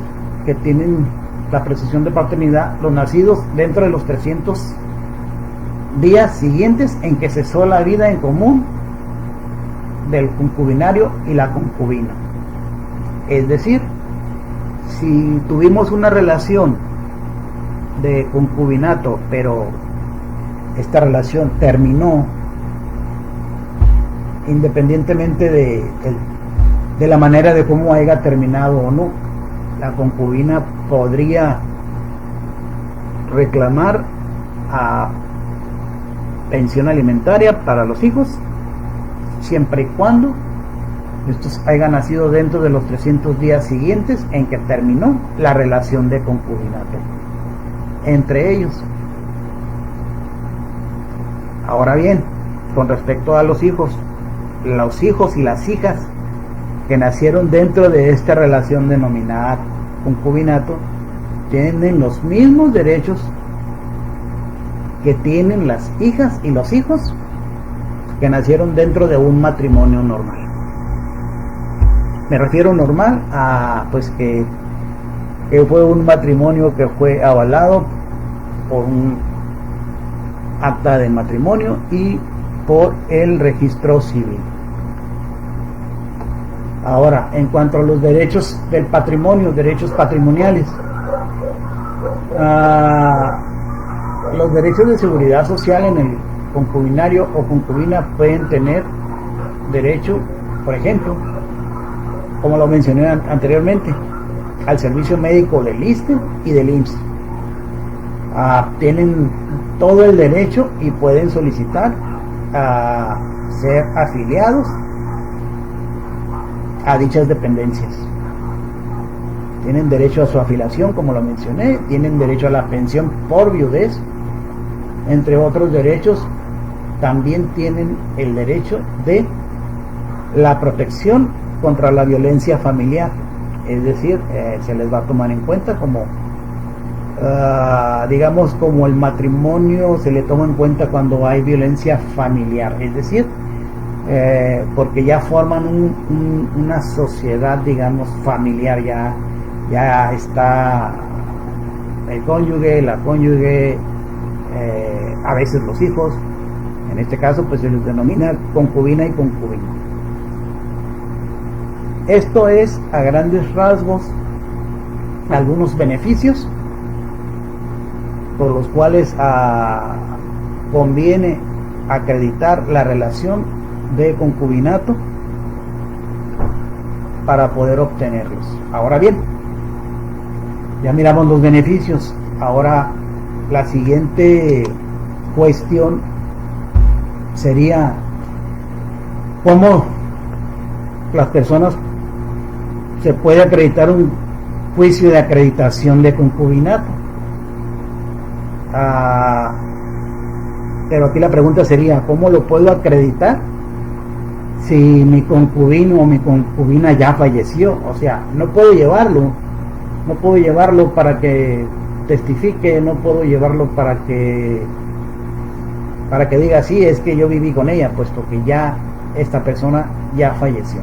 que tienen la presunción de paternidad los nacidos dentro de los 300 días siguientes en que cesó la vida en común del concubinario y la concubina. Es decir, si tuvimos una relación de concubinato, pero esta relación terminó, independientemente de la manera de cómo haya terminado o no, la concubina podría reclamar a pensión alimentaria para los hijos, siempre y cuando estos hayan nacido dentro de los 300 días siguientes en que terminó la relación de concubinato entre ellos. Ahora bien, con respecto a los hijos y las hijas que nacieron dentro de esta relación denominada concubinato tienen los mismos derechos que tienen las hijas y los hijos que nacieron dentro de un matrimonio normal. Me refiero normal a pues que fue un matrimonio que fue avalado por un acta de matrimonio y por el registro civil. Ahora, en cuanto a los derechos del patrimonio, derechos patrimoniales, los derechos de seguridad social en el concubinario o concubina pueden tener derecho, por ejemplo, como lo mencioné anteriormente, al servicio médico del ISSSTE y del IMSS. Tienen todo el derecho y pueden solicitar a ser afiliados a dichas dependencias. Tienen derecho a su afiliación, como lo mencioné, tienen derecho a la pensión por viudez, entre otros derechos. También tienen el derecho de la protección contra la violencia familiar, es decir, se les va a tomar en cuenta como digamos, como el matrimonio se le toma en cuenta cuando hay violencia familiar, es decir, porque ya forman una sociedad, digamos, familiar, ya está el cónyuge, la cónyuge, a veces los hijos. En este caso pues se les denomina concubina y concubino. Esto es a grandes rasgos algunos beneficios por los cuales conviene acreditar la relación de concubinato para poder obtenerlos. Ahora bien, ya miramos los beneficios. Ahora la siguiente cuestión sería cómo las personas se puede acreditar un juicio de acreditación de concubinato. Pero aquí la pregunta sería, ¿cómo lo puedo acreditar si mi concubino o mi concubina ya falleció? O sea, no puedo llevarlo para que testifique, no puedo llevarlo para que diga, sí, es que yo viví con ella, puesto que ya esta persona ya falleció.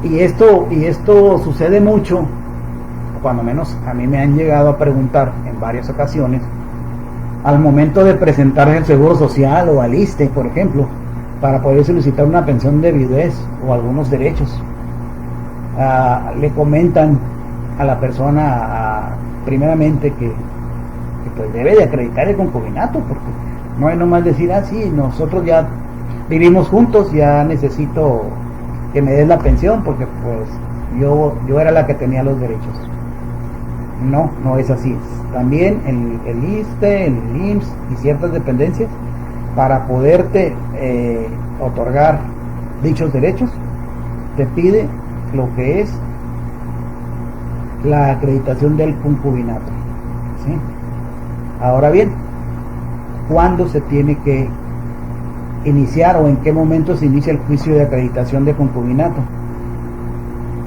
Y esto sucede mucho, cuando menos a mí me han llegado a preguntar en varias ocasiones, al momento de presentar el Seguro Social o al ISSSTE, por ejemplo, para poder solicitar una pensión de viudez o algunos derechos. Le comentan a la persona primeramente que pues debe de acreditar el concubinato, porque no es nomás decir, sí, nosotros ya vivimos juntos, ya necesito que me des la pensión porque pues yo era la que tenía los derechos. No es así. También el ISSSTE, el IMSS y ciertas dependencias, para poderte otorgar dichos derechos, te pide lo que es la acreditación del concubinato, ¿sí? Ahora bien, ¿cuándo se tiene que iniciar o en qué momento se inicia el juicio de acreditación de concubinato?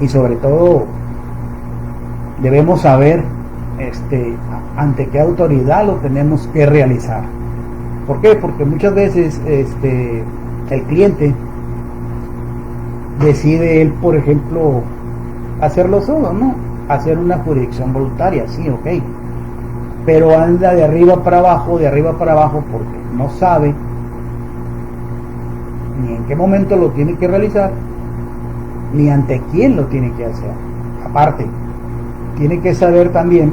Y sobre todo, debemos saber ante qué autoridad lo tenemos que realizar. ¿Por qué? Porque muchas veces el cliente decide él, por ejemplo, hacerlo solo, ¿no? Hacer una jurisdicción voluntaria, sí, ok. Pero anda de arriba para abajo, porque no sabe ni en qué momento lo tiene que realizar, ni ante quién lo tiene que hacer. Aparte, tiene que saber también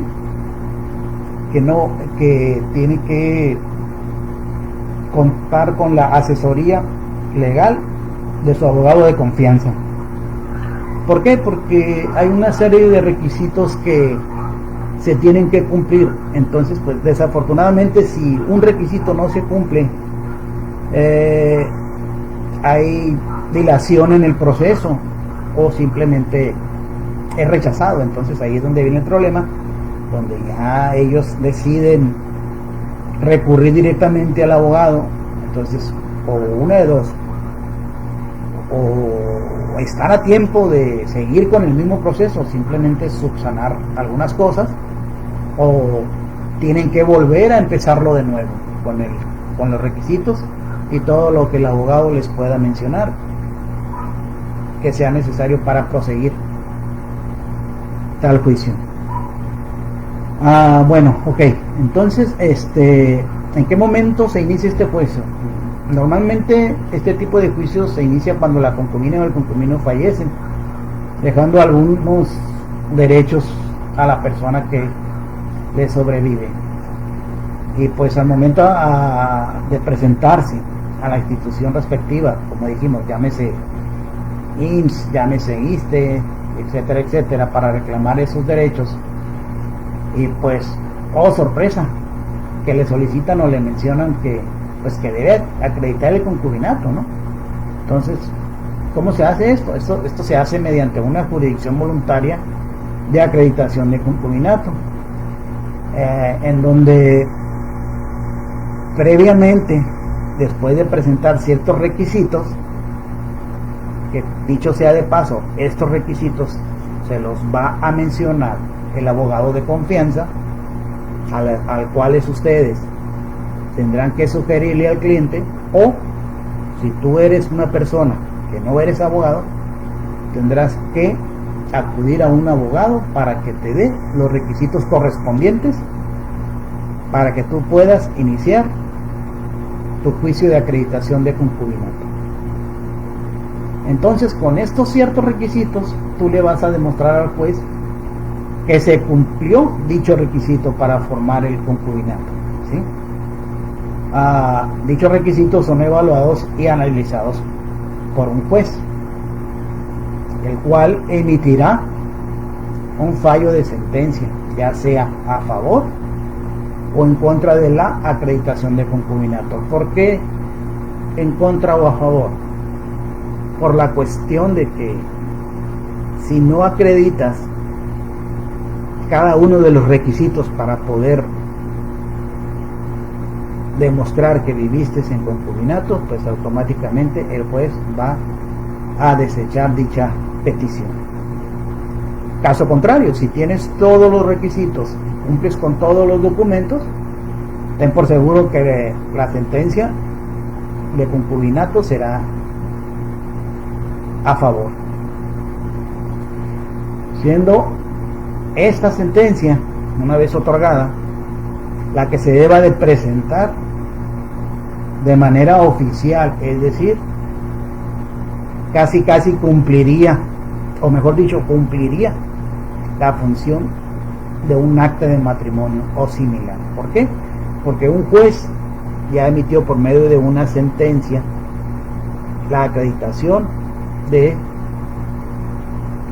que tiene que contar con la asesoría legal de su abogado de confianza. ¿Por qué? Porque hay una serie de requisitos que se tienen que cumplir. Entonces, pues desafortunadamente, si un requisito no se cumple, hay dilación en el proceso o simplemente es rechazado. Entonces ahí es donde viene el problema, donde ya ellos deciden recurrir directamente al abogado. Entonces, o una de dos, o estar a tiempo de seguir con el mismo proceso, simplemente subsanar algunas cosas, o tienen que volver a empezarlo de nuevo con los requisitos y todo lo que el abogado les pueda mencionar que sea necesario para proseguir tal juicio. Bueno, ok. Entonces, ¿en qué momento se inicia este juicio? Normalmente este tipo de juicios se inicia cuando la concubina o el concubino fallecen, dejando algunos derechos a la persona que le sobrevive. Y pues al momento de presentarse a la institución respectiva, como dijimos, llámese IMSS, llámese ISSSTE, etcétera, etcétera, para reclamar esos derechos, y pues, oh sorpresa, que le solicitan o le mencionan que debe acreditar el concubinato, ¿no? Entonces, ¿cómo se hace esto? Esto se hace mediante una jurisdicción voluntaria de acreditación de concubinato, en donde previamente, después de presentar ciertos requisitos, que dicho sea de paso, estos requisitos se los va a mencionar el abogado de confianza, al cual ustedes tendrán que sugerirle al cliente, o si tú eres una persona que no eres abogado, tendrás que acudir a un abogado para que te dé los requisitos correspondientes para que tú puedas iniciar tu juicio de acreditación de concubinato. Entonces, con estos ciertos requisitos, tú le vas a demostrar al juez que se cumplió dicho requisito para formar el concubinato, ¿sí? Dichos requisitos son evaluados y analizados por un juez, el cual emitirá un fallo de sentencia, ya sea a favor o en contra de la acreditación de concubinato. ¿Por qué en contra o a favor? Por la cuestión de que si no acreditas cada uno de los requisitos para poder demostrar que viviste en concubinato, pues automáticamente el juez va a desechar dicha petición. Caso contrario, si tienes todos los requisitos, cumples con todos los documentos, ten por seguro que la sentencia de concubinato será a favor, siendo esta sentencia, una vez otorgada, la que se deba de presentar de manera oficial, es decir, casi cumpliría, o mejor dicho, cumpliría la función de un acta de matrimonio o similar. ¿Por qué? Porque un juez ya emitió por medio de una sentencia la acreditación de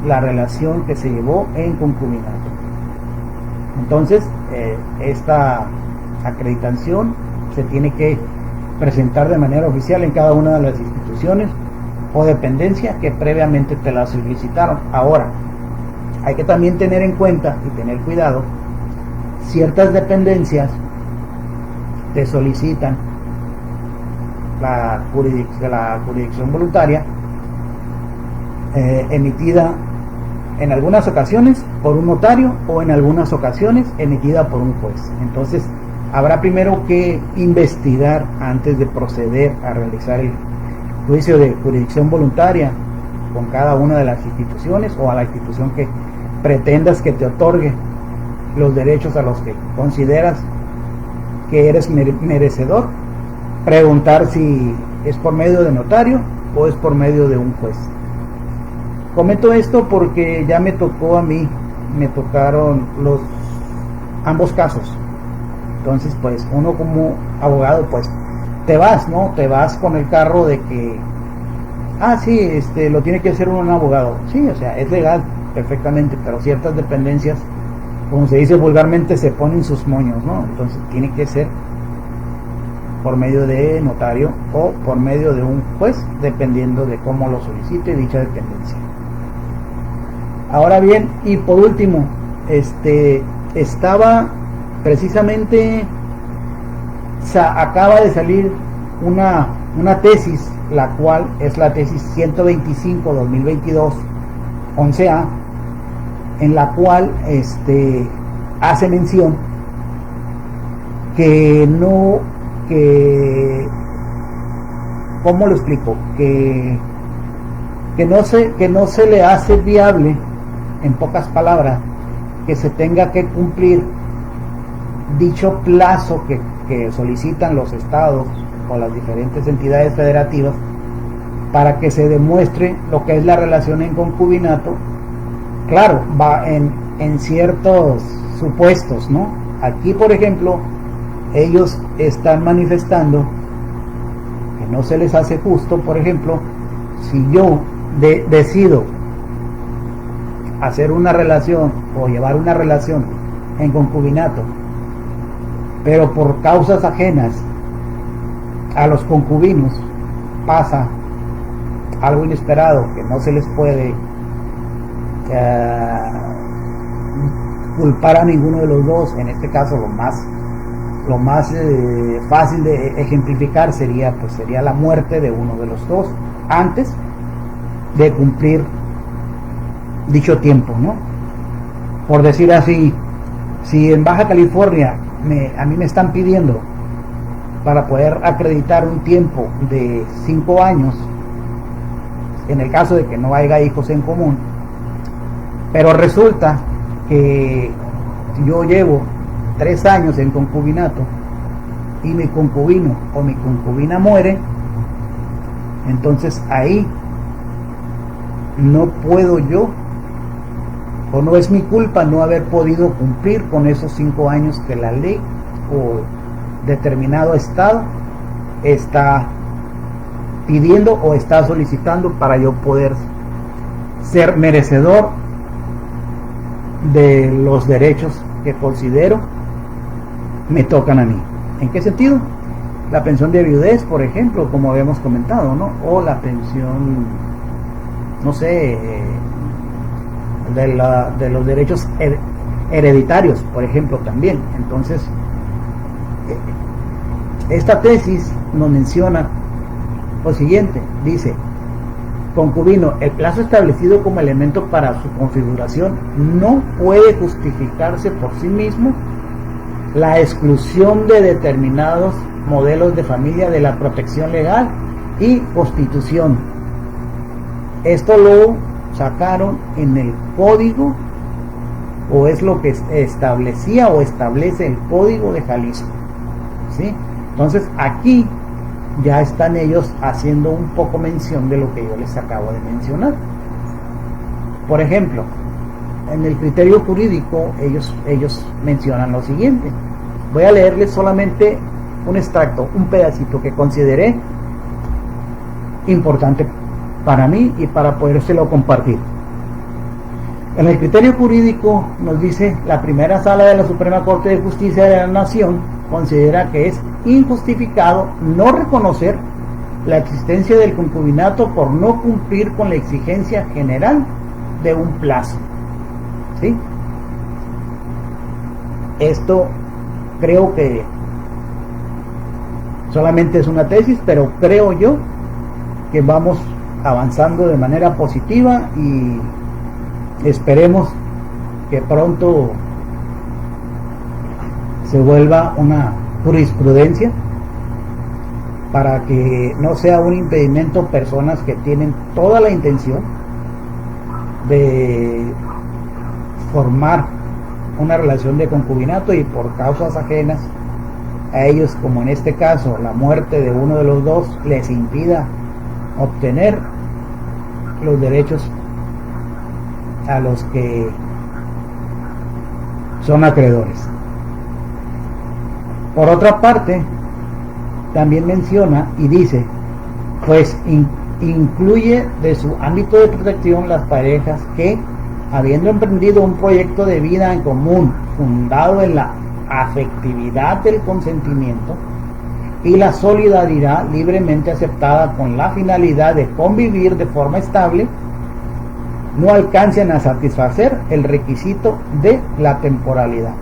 la relación que se llevó en concubinato. Entonces, esta acreditación se tiene que presentar de manera oficial en cada una de las instituciones o dependencias que previamente te la solicitaron. Ahora, hay que también tener en cuenta y tener cuidado, ciertas dependencias te solicitan la jurisdicción voluntaria emitida en algunas ocasiones por un notario o en algunas ocasiones emitida por un juez. Entonces habrá primero que investigar antes de proceder a realizar el juicio de jurisdicción voluntaria con cada una de las instituciones o a la institución que pretendas que te otorgue los derechos a los que consideras que eres merecedor. Preguntar si es por medio de notario o es por medio de un juez. Comento esto porque ya me tocó a mí, me tocaron ambos casos. Entonces, pues uno como abogado, pues te vas, ¿no? Te vas con el carro de que, sí, lo tiene que hacer un abogado. Sí, o sea, es legal, perfectamente, pero ciertas dependencias, como se dice vulgarmente, se ponen sus moños, ¿no? Entonces tiene que ser por medio de notario o por medio de un juez, dependiendo de cómo lo solicite dicha dependencia. Ahora bien, y por último, estaba precisamente, acaba de salir una tesis, la cual es la tesis 125-2022, 11A, en la cual hace mención que ¿cómo lo explico? Que no se le hace viable, en pocas palabras, que se tenga que cumplir dicho plazo que solicitan los estados o las diferentes entidades federativas para que se demuestre lo que es la relación en concubinato. Claro, va en ciertos supuestos, ¿no? Aquí, por ejemplo, ellos están manifestando que no se les hace justo, por ejemplo, si yo decido hacer una relación o llevar una relación en concubinato, pero por causas ajenas a los concubinos pasa algo inesperado que no se les puede culpar a ninguno de los dos. En este caso lo más fácil de ejemplificar sería la muerte de uno de los dos antes de cumplir dicho tiempo, ¿no? Por decir así, si en Baja California a mí me están pidiendo para poder acreditar un tiempo de 5 años en el caso de que no haya hijos en común, pero resulta que yo llevo 3 años en concubinato y mi concubino o mi concubina muere, entonces ahí no puedo yo, o no es mi culpa no haber podido cumplir con esos 5 años que la ley o determinado estado está pidiendo o está solicitando para yo poder ser merecedor de los derechos que considero me tocan a mí. ¿En qué sentido? La pensión de viudez, por ejemplo, como habíamos comentado, ¿no? O la pensión, no sé, de los derechos hereditarios, por ejemplo, también. Entonces, esta tesis nos menciona lo siguiente, dice: concubino, el plazo establecido como elemento para su configuración no puede justificarse por sí mismo la exclusión de determinados modelos de familia de la protección legal y constitución. Esto lo sacaron en el código, o es lo que establecía o establece el código de Jalisco, ¿sí? Entonces aquí ya están ellos haciendo un poco mención de lo que yo les acabo de mencionar. Por ejemplo, en el criterio jurídico ellos mencionan lo siguiente. Voy a leerles solamente un extracto, un pedacito que consideré importante para mí y para podérselo compartir. En el criterio jurídico nos dice: la primera sala de la Suprema Corte de Justicia de la Nación considera que es injustificado no reconocer la existencia del concubinato por no cumplir con la exigencia general de un plazo, ¿sí? Esto creo que solamente es una tesis, pero creo yo que vamos avanzando de manera positiva y esperemos que pronto se vuelva una jurisprudencia para que no sea un impedimento personas que tienen toda la intención de formar una relación de concubinato y por causas ajenas a ellos, como en este caso la muerte de uno de los dos, les impida obtener los derechos a los que son acreedores. Por otra parte, también menciona y dice, pues incluye de su ámbito de protección las parejas que, habiendo emprendido un proyecto de vida en común fundado en la afectividad del consentimiento y la solidaridad libremente aceptada con la finalidad de convivir de forma estable, no alcancen a satisfacer el requisito de la temporalidad.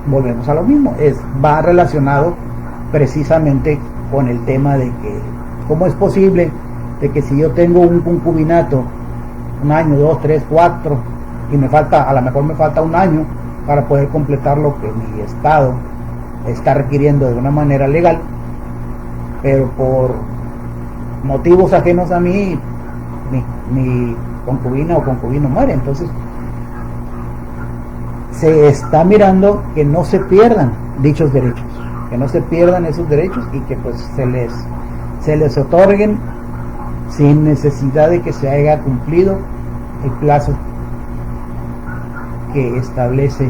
Volvemos a lo mismo, va relacionado precisamente con el tema de que cómo es posible de que si yo tengo un concubinato 1 año, 2, 3, 4 y a lo mejor me falta 1 año para poder completar lo que mi estado está requiriendo de una manera legal, pero por motivos ajenos a mí mi concubina o concubino muere. Entonces se está mirando que no se pierdan dichos derechos, que no se pierdan esos derechos y que pues se les otorguen sin necesidad de que se haya cumplido el plazo que establece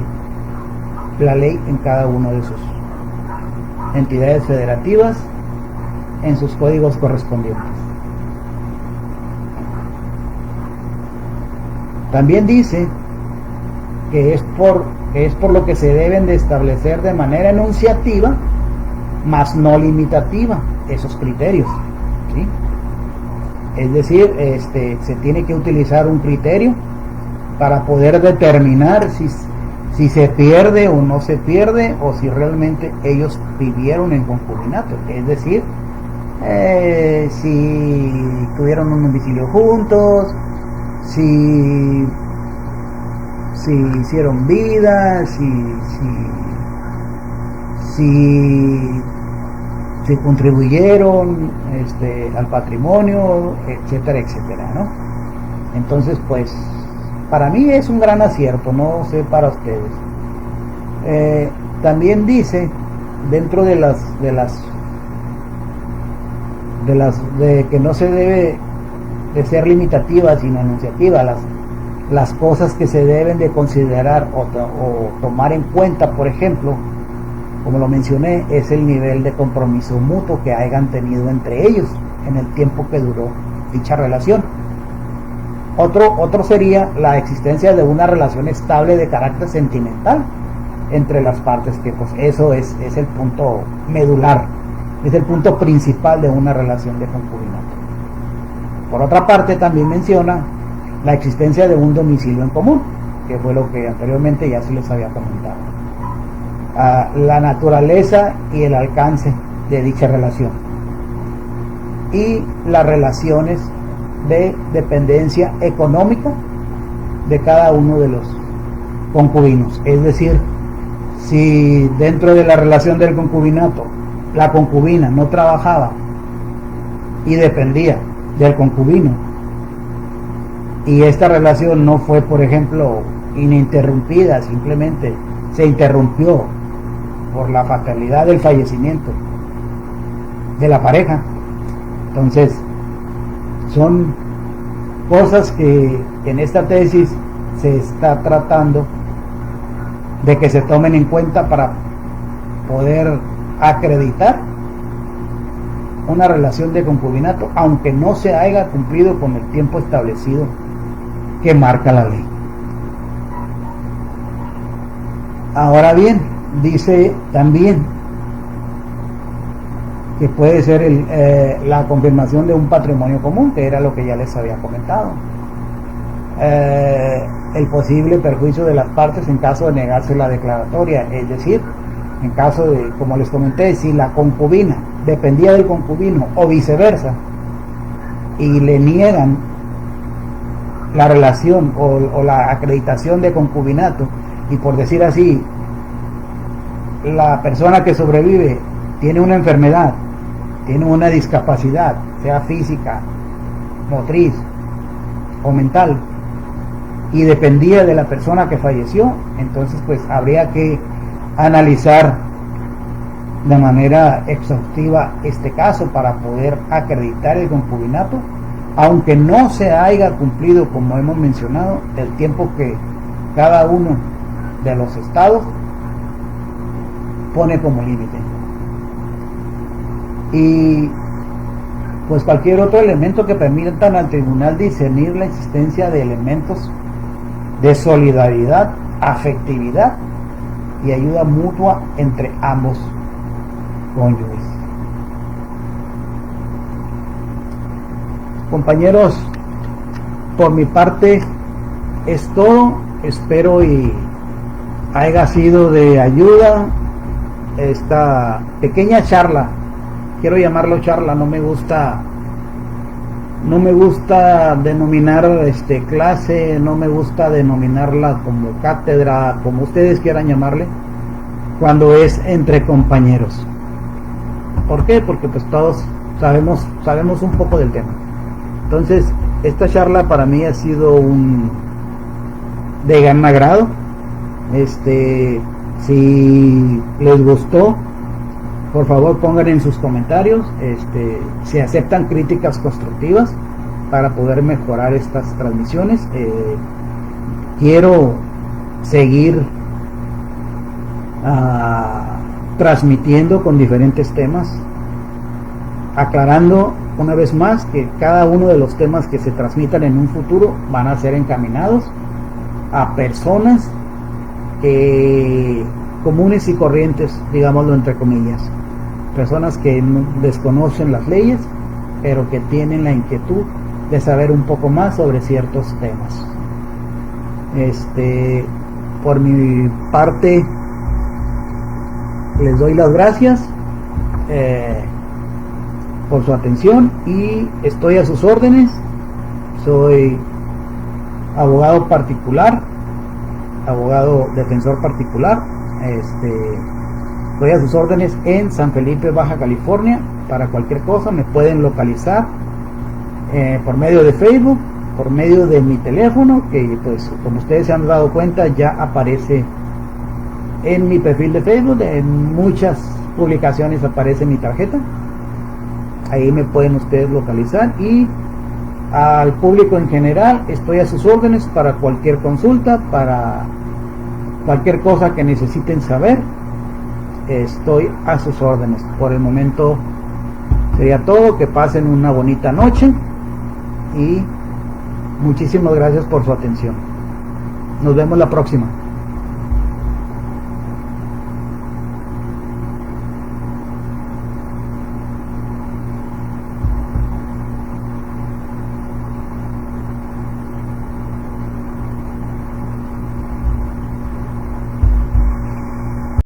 la ley en cada una de sus entidades federativas en sus códigos correspondientes. También dice que es por lo que se deben de establecer de manera enunciativa, mas no limitativa, esos criterios, ¿sí? Es decir, se tiene que utilizar un criterio para poder determinar si se pierde o no se pierde, o si realmente ellos vivieron en concubinato, es decir, si tuvieron un domicilio juntos, si hicieron vida, si contribuyeron al patrimonio, etcétera, etcétera, ¿no? Entonces, pues, para mí es un gran acierto, no sé para ustedes. También dice, dentro de que no se debe de ser limitativa sino enunciativa, las cosas que se deben de considerar o tomar en cuenta, por ejemplo, como lo mencioné, es el nivel de compromiso mutuo que hayan tenido entre ellos en el tiempo que duró dicha relación. Otro sería la existencia de una relación estable de carácter sentimental entre las partes, que pues eso es el punto medular, es el punto principal de una relación de concubinato. Por otra parte, también menciona la existencia de un domicilio en común, que fue lo que anteriormente ya se les había comentado. La naturaleza y el alcance de dicha relación y las relaciones de dependencia económica de cada uno de los concubinos. Es decir, si dentro de la relación del concubinato la concubina no trabajaba y dependía del concubino, y esta relación no fue, por ejemplo, ininterrumpida, simplemente se interrumpió por la fatalidad del fallecimiento de la pareja, entonces son cosas que en esta tesis se está tratando de que se tomen en cuenta para poder acreditar una relación de concubinato, aunque no se haya cumplido con el tiempo establecido que marca la ley. Ahora bien, dice también que puede ser la confirmación de un patrimonio común, que era lo que ya les había comentado. El posible perjuicio de las partes en caso de negarse la declaratoria, es decir, en caso de, como les comenté, si la concubina dependía del concubino o viceversa y le niegan la relación o la acreditación de concubinato, y por decir así la persona que sobrevive tiene una enfermedad, tiene una discapacidad, sea física, motriz o mental, y dependía de la persona que falleció, entonces pues habría que analizar de manera exhaustiva este caso para poder acreditar el concubinato, aunque no se haya cumplido, como hemos mencionado, el tiempo que cada uno de los estados pone como límite. Y pues cualquier otro elemento que permitan al tribunal discernir la existencia de elementos de solidaridad, afectividad y ayuda mutua entre ambos cónyuges. Compañeros, por mi parte es todo. Espero y haya sido de ayuda esta pequeña charla. Quiero llamarlo charla, no me gusta denominar clase, no me gusta denominarla como cátedra, como ustedes quieran llamarle, cuando es entre compañeros. ¿Por qué? Porque pues todos sabemos un poco del tema. Entonces, esta charla para mí ha sido de gran agrado. Si les gustó, por favor pongan en sus comentarios si aceptan críticas constructivas para poder mejorar estas transmisiones. Quiero seguir transmitiendo con diferentes temas, aclarando una vez más que cada uno de los temas que se transmitan en un futuro van a ser encaminados a personas comunes y corrientes, digámoslo entre comillas, personas que desconocen las leyes pero que tienen la inquietud de saber un poco más sobre ciertos temas. Por mi parte les doy las gracias por su atención y estoy a sus órdenes. Soy abogado particular, abogado defensor particular. Estoy a sus órdenes en San Felipe, Baja California. Para cualquier cosa me pueden localizar por medio de Facebook, por medio de mi teléfono, que pues como ustedes se han dado cuenta ya aparece en mi perfil de Facebook. En muchas publicaciones aparece mi tarjeta, ahí me pueden ustedes localizar. Y al público en general estoy a sus órdenes para cualquier consulta, para cualquier cosa que necesiten saber. Estoy a sus órdenes. Por el momento sería todo. Que pasen una bonita noche y muchísimas gracias por su atención. Nos vemos la próxima.